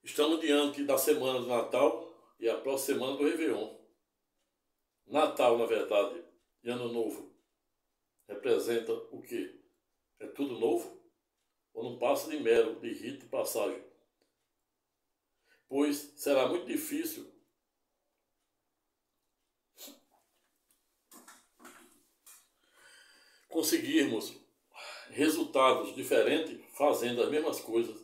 Speaker 1: Estamos diante da semana do Natal e a próxima semana do Réveillon. Natal, na verdade, e Ano Novo representa o quê? É tudo novo? Ou não passa de mero, de rito e passagem? Pois será muito difícil conseguirmos resultados diferentes fazendo as mesmas coisas.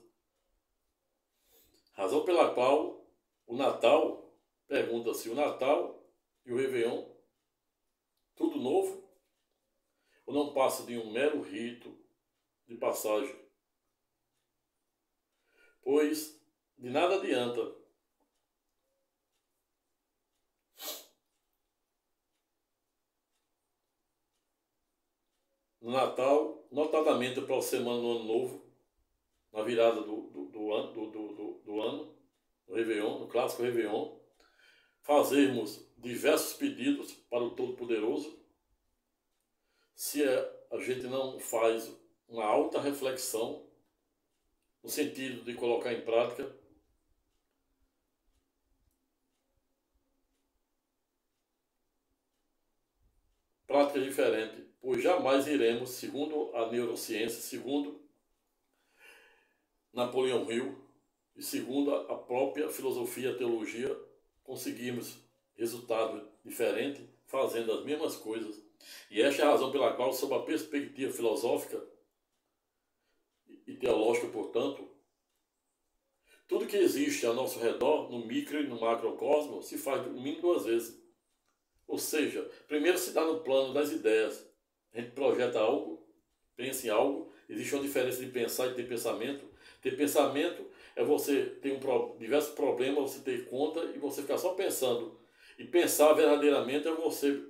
Speaker 1: Razão pela qual o Natal, pergunta-se, o Natal e o Réveillon, tudo novo? Ou não passa de um mero rito de passagem? Pois de nada adianta no Natal, notadamente para a semana do Ano Novo, na virada do ano, no Réveillon, no clássico Réveillon, fazermos diversos pedidos para o Todo-Poderoso, se a gente não faz uma alta reflexão, no sentido de colocar em prática práticas diferentes, pois jamais iremos, segundo a neurociência, segundo Napoleão Hill e segundo a própria filosofia e a teologia, conseguimos resultado diferente fazendo as mesmas coisas. E esta é a razão pela qual, sob a perspectiva filosófica e teológica, portanto, tudo que existe ao nosso redor, no micro e no macrocosmo, se faz no mínimo 2 vezes. Ou seja, primeiro se dá no plano das ideias. A gente projeta algo, pensa em algo, existe uma diferença de pensar e ter pensamento. Ter pensamento é você ter diversos problemas, você ter conta e você ficar só pensando. E pensar verdadeiramente é você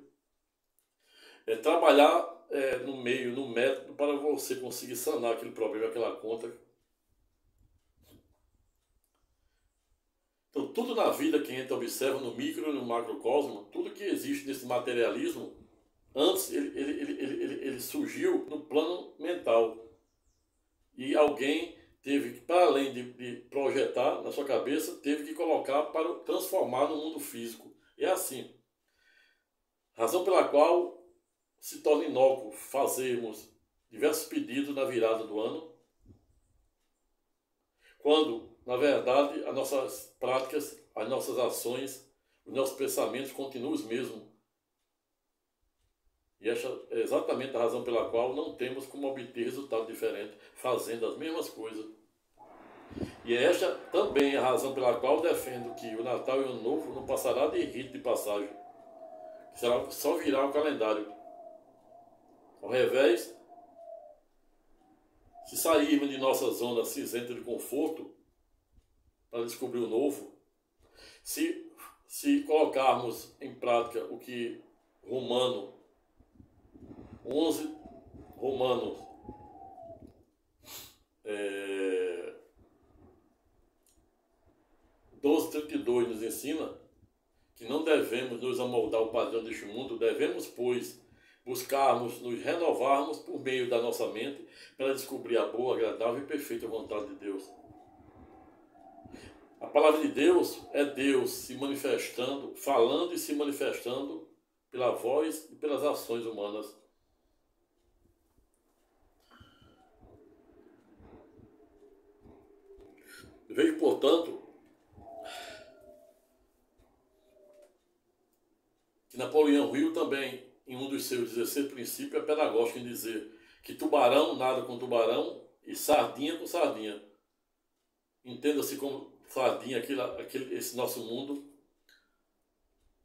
Speaker 1: trabalhar no meio, no método, para você conseguir sanar aquele problema, aquela conta. Então, tudo na vida que a gente observa no micro e no macrocosmo, tudo que existe nesse materialismo, antes ele surgiu no plano mental. E alguém teve que, para além de projetar na sua cabeça, teve que colocar para transformar no mundo físico. É assim. Razão pela qual se torna inócuo fazermos diversos pedidos na virada do ano, quando, na verdade, as nossas práticas, as nossas ações, os nossos pensamentos continuam os mesmos. E essa é exatamente a razão pela qual não temos como obter resultado diferente fazendo as mesmas coisas. E esta também é a razão pela qual defendo que o Natal e o Ano Novo não passará de rito de passagem, que será só virar o calendário. Ao revés Se sairmos de nossa zona cinzenta de conforto para descobrir o novo, se colocarmos em prática o que Romanos 11, Romanos 12:32 nos ensina que não devemos nos amoldar ao padrão deste mundo, devemos, pois, buscarmos nos renovarmos por meio da nossa mente para descobrir a boa, agradável e perfeita vontade de Deus. A palavra de Deus é Deus se manifestando, falando e se manifestando pela voz e pelas ações humanas. Vejo, portanto, que Napoleão Hill também, em um dos seus 16 princípios, é pedagógico em dizer que tubarão nada com tubarão e sardinha com sardinha. Entenda-se como sardinha esse nosso mundo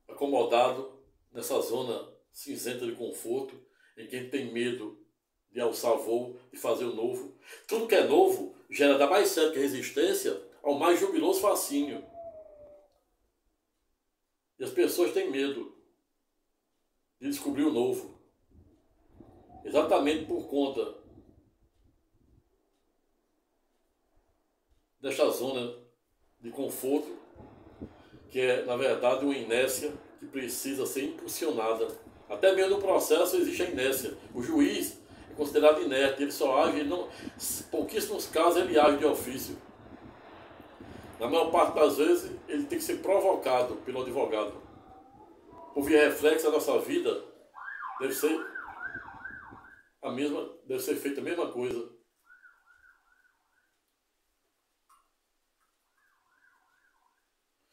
Speaker 1: acomodado nessa zona cinzenta de conforto, em quem tem medo de alçar voo, de fazer o novo. Tudo que é novo gera da mais certa resistência ao mais jubiloso fascínio. E as pessoas têm medo de descobrir o novo. Exatamente por conta desta zona de conforto, que é, na verdade, uma inércia que precisa ser impulsionada. Até mesmo no processo existe a inércia. O juiz é considerado inerte, ele só age, pouquíssimos casos ele age de ofício. Na maior parte das vezes, ele tem que ser provocado pelo advogado. Por via reflexa da nossa vida, deve ser feita a mesma coisa.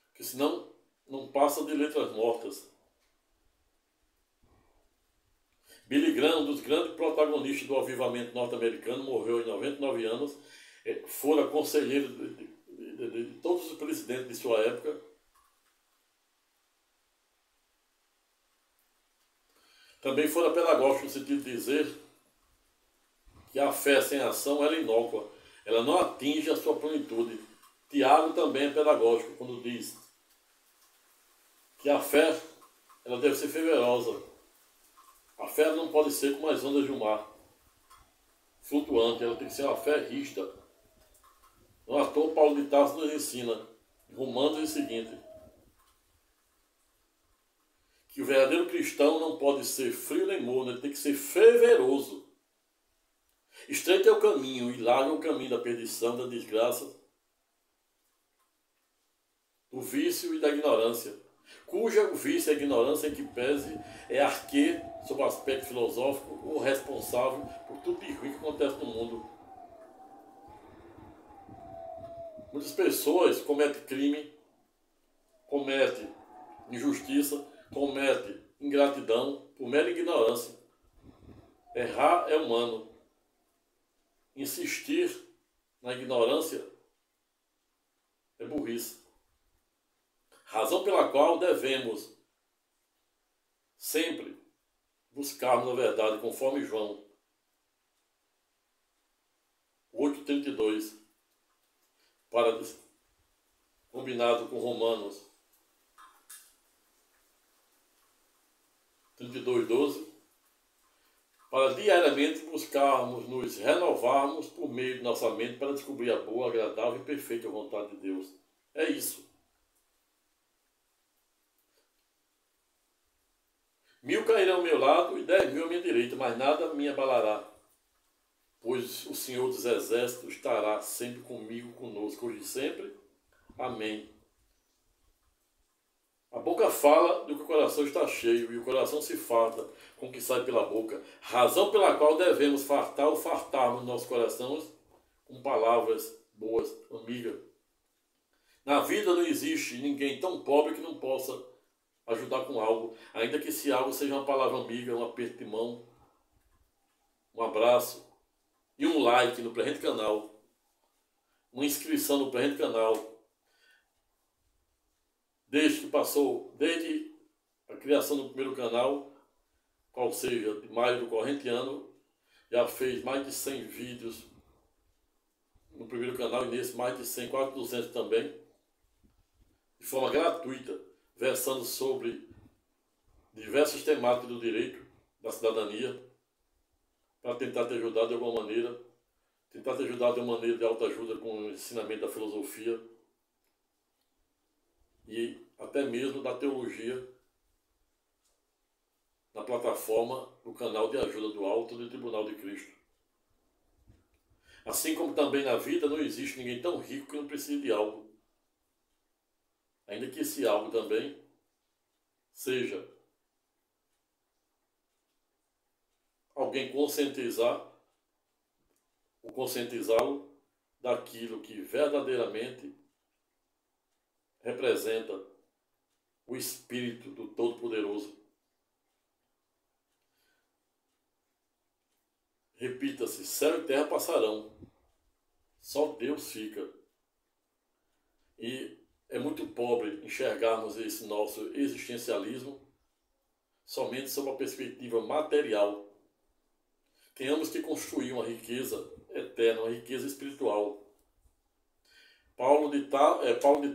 Speaker 1: Porque senão não passa de letras mortas. Billy Graham, um dos grandes protagonistas do avivamento norte-americano, morreu em 99 anos, fora conselheiro de todos os presidentes de sua época. Também fora pedagógico no sentido de dizer que a fé sem ação ela é inócua, ela não atinge a sua plenitude. Tiago também é pedagógico quando diz que a fé ela deve ser fervorosa. A fé não pode ser como as ondas de um mar, flutuante, ela tem que ser uma fé rígida. Não à toa Paulo de Tarso nos ensina, em Romanos, o seguinte: que o verdadeiro cristão não pode ser frio nem morno, ele tem que ser fervoroso. Estreito é o caminho e largo é o caminho da perdição, da desgraça, do vício e da ignorância, cuja o vício e a ignorância em que pese é arquê, sob o aspecto filosófico, ou responsável por tudo de ruim que acontece no mundo. Muitas pessoas cometem crime, cometem injustiça, cometem ingratidão por mera ignorância. Errar é humano. Insistir na ignorância é burrice. Razão pela qual devemos sempre buscarmos a verdade, conforme João 8,32, combinado com Romanos 32,12, para diariamente buscarmos nos renovarmos por meio de nossa mente para descobrir a boa, agradável e perfeita vontade de Deus. É isso. 1000 cairão ao meu lado e 10.000 à minha direita, mas nada me abalará. Pois o Senhor dos Exércitos estará sempre comigo, conosco, hoje e sempre. Amém. A boca fala do que o coração está cheio, e o coração se farta com o que sai pela boca. Razão pela qual devemos fartar ou fartarmos nossos corações com palavras boas, amigas. Na vida não existe ninguém tão pobre que não possa ajudar com algo, ainda que esse algo seja uma palavra amiga, um aperto de mão, um abraço e um like no presente canal, uma inscrição no presente canal. Desde a criação do primeiro canal, qual seja, de maio do corrente ano, já fez mais de 100 vídeos no primeiro canal e nesse mais de 100, quase 200 também, de forma gratuita, versando sobre diversas temáticas do direito, da cidadania, para tentar te ajudar de alguma maneira, tentar te ajudar de uma maneira de autoajuda com o ensinamento da filosofia e até mesmo da teologia na plataforma do canal de ajuda do Alto do Tribunal de Cristo. Assim como também na vida não existe ninguém tão rico que não precise de algo. Ainda que esse algo também seja alguém conscientizá-lo daquilo que verdadeiramente representa o Espírito do Todo-Poderoso. Repita-se, céu e terra passarão, só Deus fica. E é muito pobre enxergarmos esse nosso existencialismo somente sob a perspectiva material. Tenhamos que construir uma riqueza eterna, uma riqueza espiritual. Paulo de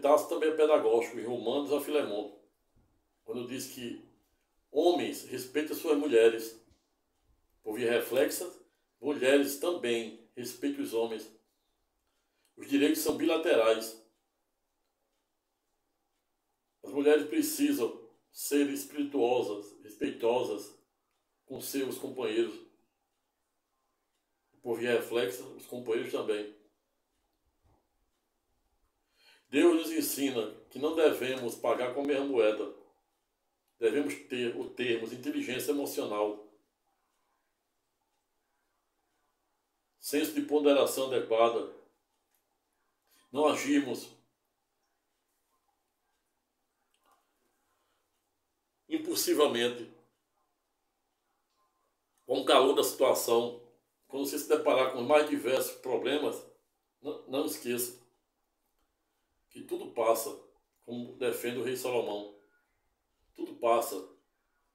Speaker 1: Tarso também é pedagógico, em Romanos a Filemon, quando diz que homens respeitem suas mulheres. Por via reflexa, mulheres também respeitem os homens. Os direitos são bilaterais. As mulheres precisam ser espirituosas, respeitosas com seus companheiros. Por via reflexa, os companheiros também. Deus nos ensina que não devemos pagar com a mesma moeda. Devemos ter o termo inteligência emocional, senso de ponderação adequada. Não agimos impulsivamente com o calor da situação. Quando você se deparar com os mais diversos problemas, não esqueça que tudo passa, como defende o rei Salomão. Tudo passa,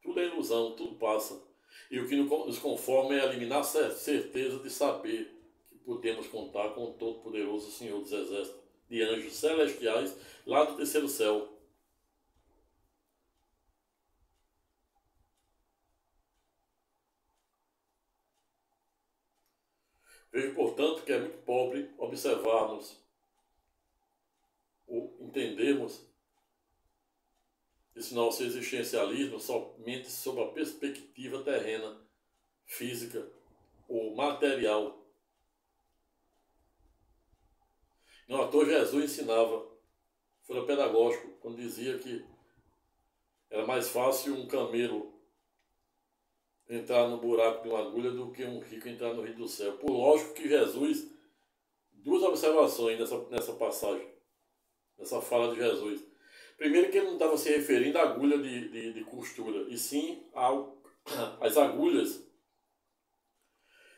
Speaker 1: tudo é ilusão, tudo passa. E o que nos conforma é eliminar a certeza de saber que podemos contar com o Todo-Poderoso Senhor dos Exércitos, de anjos celestiais, lá do terceiro céu. Vejo, portanto, que é muito pobre observarmos ou entendermos esse nosso existencialismo somente sob a perspectiva terrena, física ou material. Não à toa Jesus ensinava, foi pedagógico, quando dizia que era mais fácil um camelo entrar no buraco de uma agulha do que um rico entrar no rio do céu. Por lógico que Jesus, duas observações nessa passagem, nessa fala de Jesus. Primeiro que ele não estava se referindo à agulha de costura, e sim às agulhas,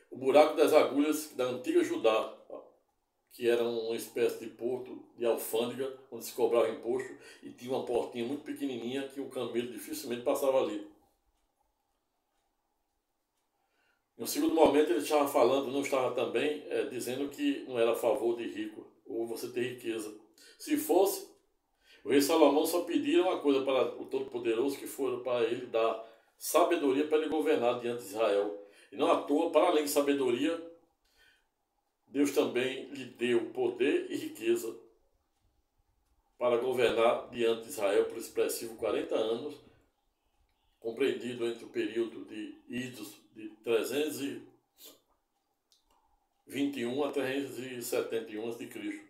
Speaker 1: o buraco das agulhas da antiga Judá, que era uma espécie de porto de alfândega, onde se cobrava imposto, e tinha uma portinha muito pequenininha que o camelo dificilmente passava ali. No segundo momento ele estava falando, não estava também dizendo que não era a favor de rico, ou você ter riqueza. Se fosse, o rei Salomão só pedia uma coisa para o Todo-Poderoso, que foi para ele dar sabedoria para ele governar diante de Israel. E não à toa, para além de sabedoria, Deus também lhe deu poder e riqueza para governar diante de Israel por expressivo 40 anos, compreendido entre o período de idos de 321 a 371 a.C.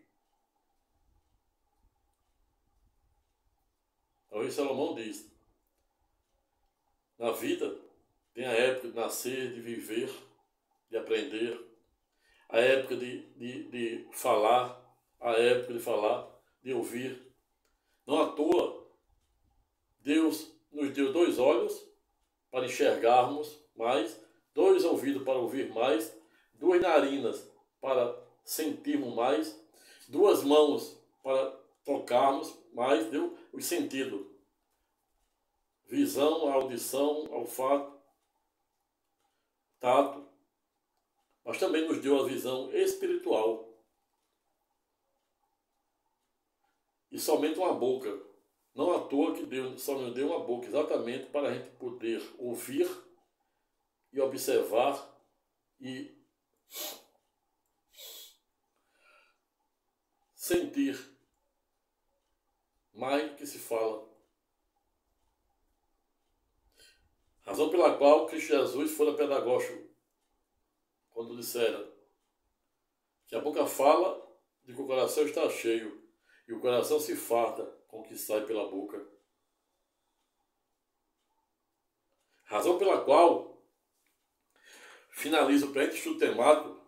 Speaker 1: O rei Salomão diz: na vida tem a época de nascer, de viver, de aprender, a época de falar, a época de falar, de ouvir. Não à toa, Deus nos deu 2 olhos para enxergarmos mais, 2 ouvidos para ouvir mais, 2 narinas para sentirmos mais, 2 mãos para tocarmos mais, deu os sentidos. Visão, audição, olfato, tato, mas também nos deu a visão espiritual, e somente uma boca. Não à toa que Deus só nos deu uma boca, exatamente para a gente poder ouvir e observar e sentir mais do que se fala. Razão pela qual Cristo Jesus fora pedagógico quando dissera que a boca fala de que o coração está cheio e o coração se farta com o que sai pela boca. Razão pela qual finalizo o presente estudo temático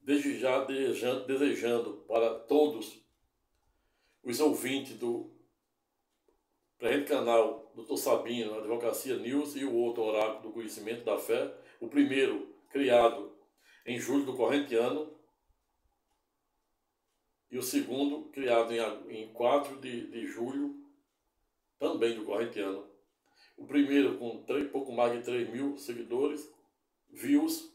Speaker 1: desde já desejando para todos os ouvintes do presente canal Dr. Sabino, Advocacia News, e o outro Oráculo do Conhecimento da Fé, o primeiro criado em julho do corrente ano e o segundo criado em 4 de julho também do corrente ano. O primeiro com pouco mais de 3 mil seguidores, views,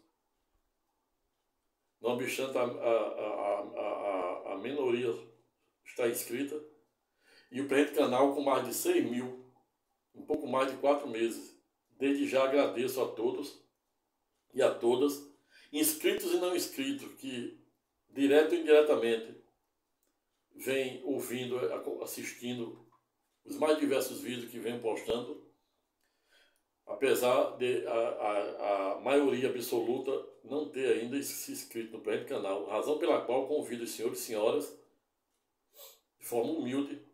Speaker 1: não obstante a minoria está inscrita, e o presente canal com mais de 6 mil, um pouco mais de 4 meses. Desde já agradeço a todos e a todas, inscritos e não inscritos, que direto e indiretamente vêm ouvindo, assistindo os mais diversos vídeos que venho postando, apesar de a maioria absoluta não ter ainda se inscrito no presente canal, razão pela qual convido os senhores e senhoras, de forma humilde,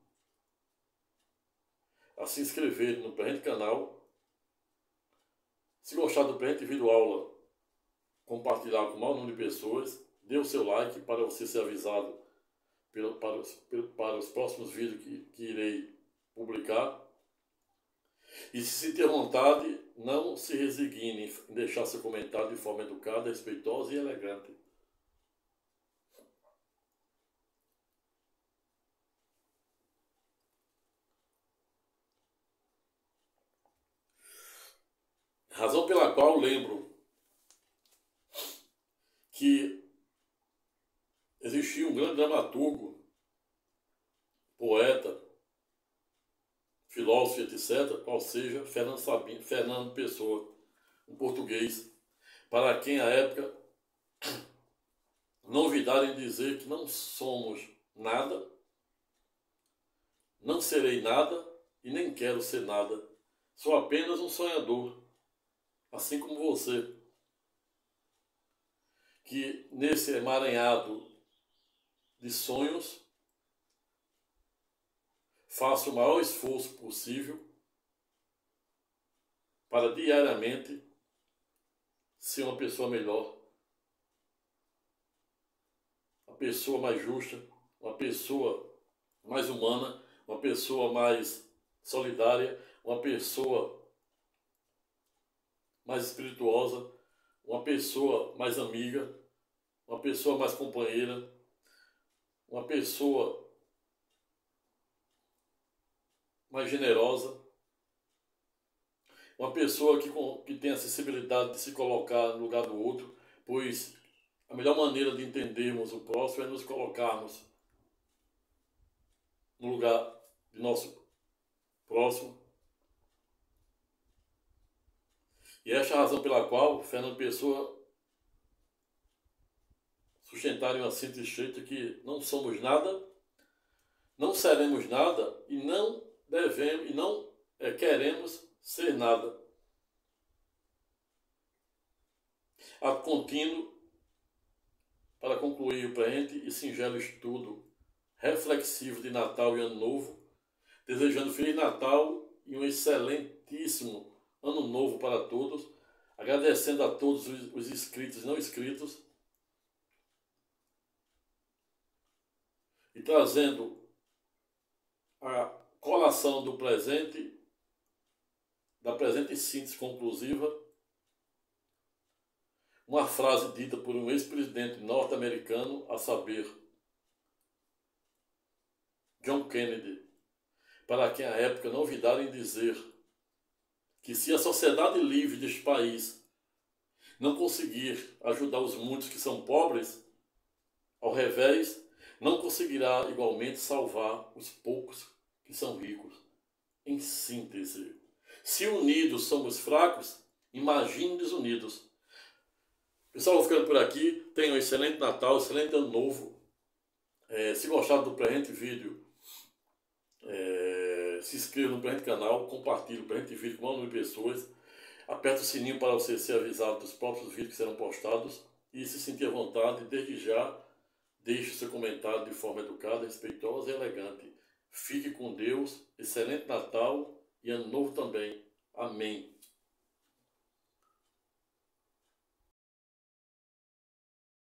Speaker 1: a se inscrever no presente canal. Se gostar do presente vídeo aula, compartilhar com o maior número de pessoas, dê o seu like para você ser avisado para os próximos vídeos que irei publicar. E se sentir vontade, não se resigne em deixar seu comentário de forma educada, respeitosa e elegante. Razão pela qual lembro que existia um grande dramaturgo, poeta, filósofo, etc., qual seja Fernando Pessoa, um português, para quem à época não ouvidaram em dizer que não somos nada, não serei nada e nem quero ser nada. Sou apenas um sonhador, assim como você, que nesse emaranhado de sonhos faço o maior esforço possível para diariamente ser uma pessoa melhor, uma pessoa mais justa, uma pessoa mais humana, uma pessoa mais solidária, uma pessoa mais espirituosa, uma pessoa mais amiga, uma pessoa mais companheira, uma pessoa mais generosa, uma pessoa que tem a sensibilidade de se colocar no lugar do outro, pois a melhor maneira de entendermos o próximo é nos colocarmos no lugar de nosso próximo. E esta é a razão pela qual Fernando Pessoa sustentaram uma síntese estreita que não somos nada, não seremos nada e não devemos e não queremos ser nada. Ato contínuo para concluir o presente e singelo estudo reflexivo de Natal e Ano Novo, desejando Feliz Natal e um excelentíssimo Ano Novo para todos, agradecendo a todos os inscritos e não inscritos e trazendo a colação do presente, da presente síntese conclusiva, uma frase dita por um ex-presidente norte-americano, a saber, John Kennedy, para quem à época não ouvidaram em dizer que se a sociedade livre deste país não conseguir ajudar os muitos que são pobres, ao revés, não conseguirá igualmente salvar os poucos que são ricos. Em síntese, se unidos somos fracos, imagine desunidos. Pessoal, vou ficando por aqui. Tenham um excelente Natal, excelente Ano Novo. Se gostaram do presente vídeo, se inscreva no presente canal, compartilhe o presente vídeo com um número de pessoas. Aperte o sininho para você ser avisado dos próximos vídeos que serão postados. E se sentir à vontade, desde já, deixe seu comentário de forma educada, respeitosa e elegante. Fique com Deus, excelente Natal e Ano Novo também. Amém.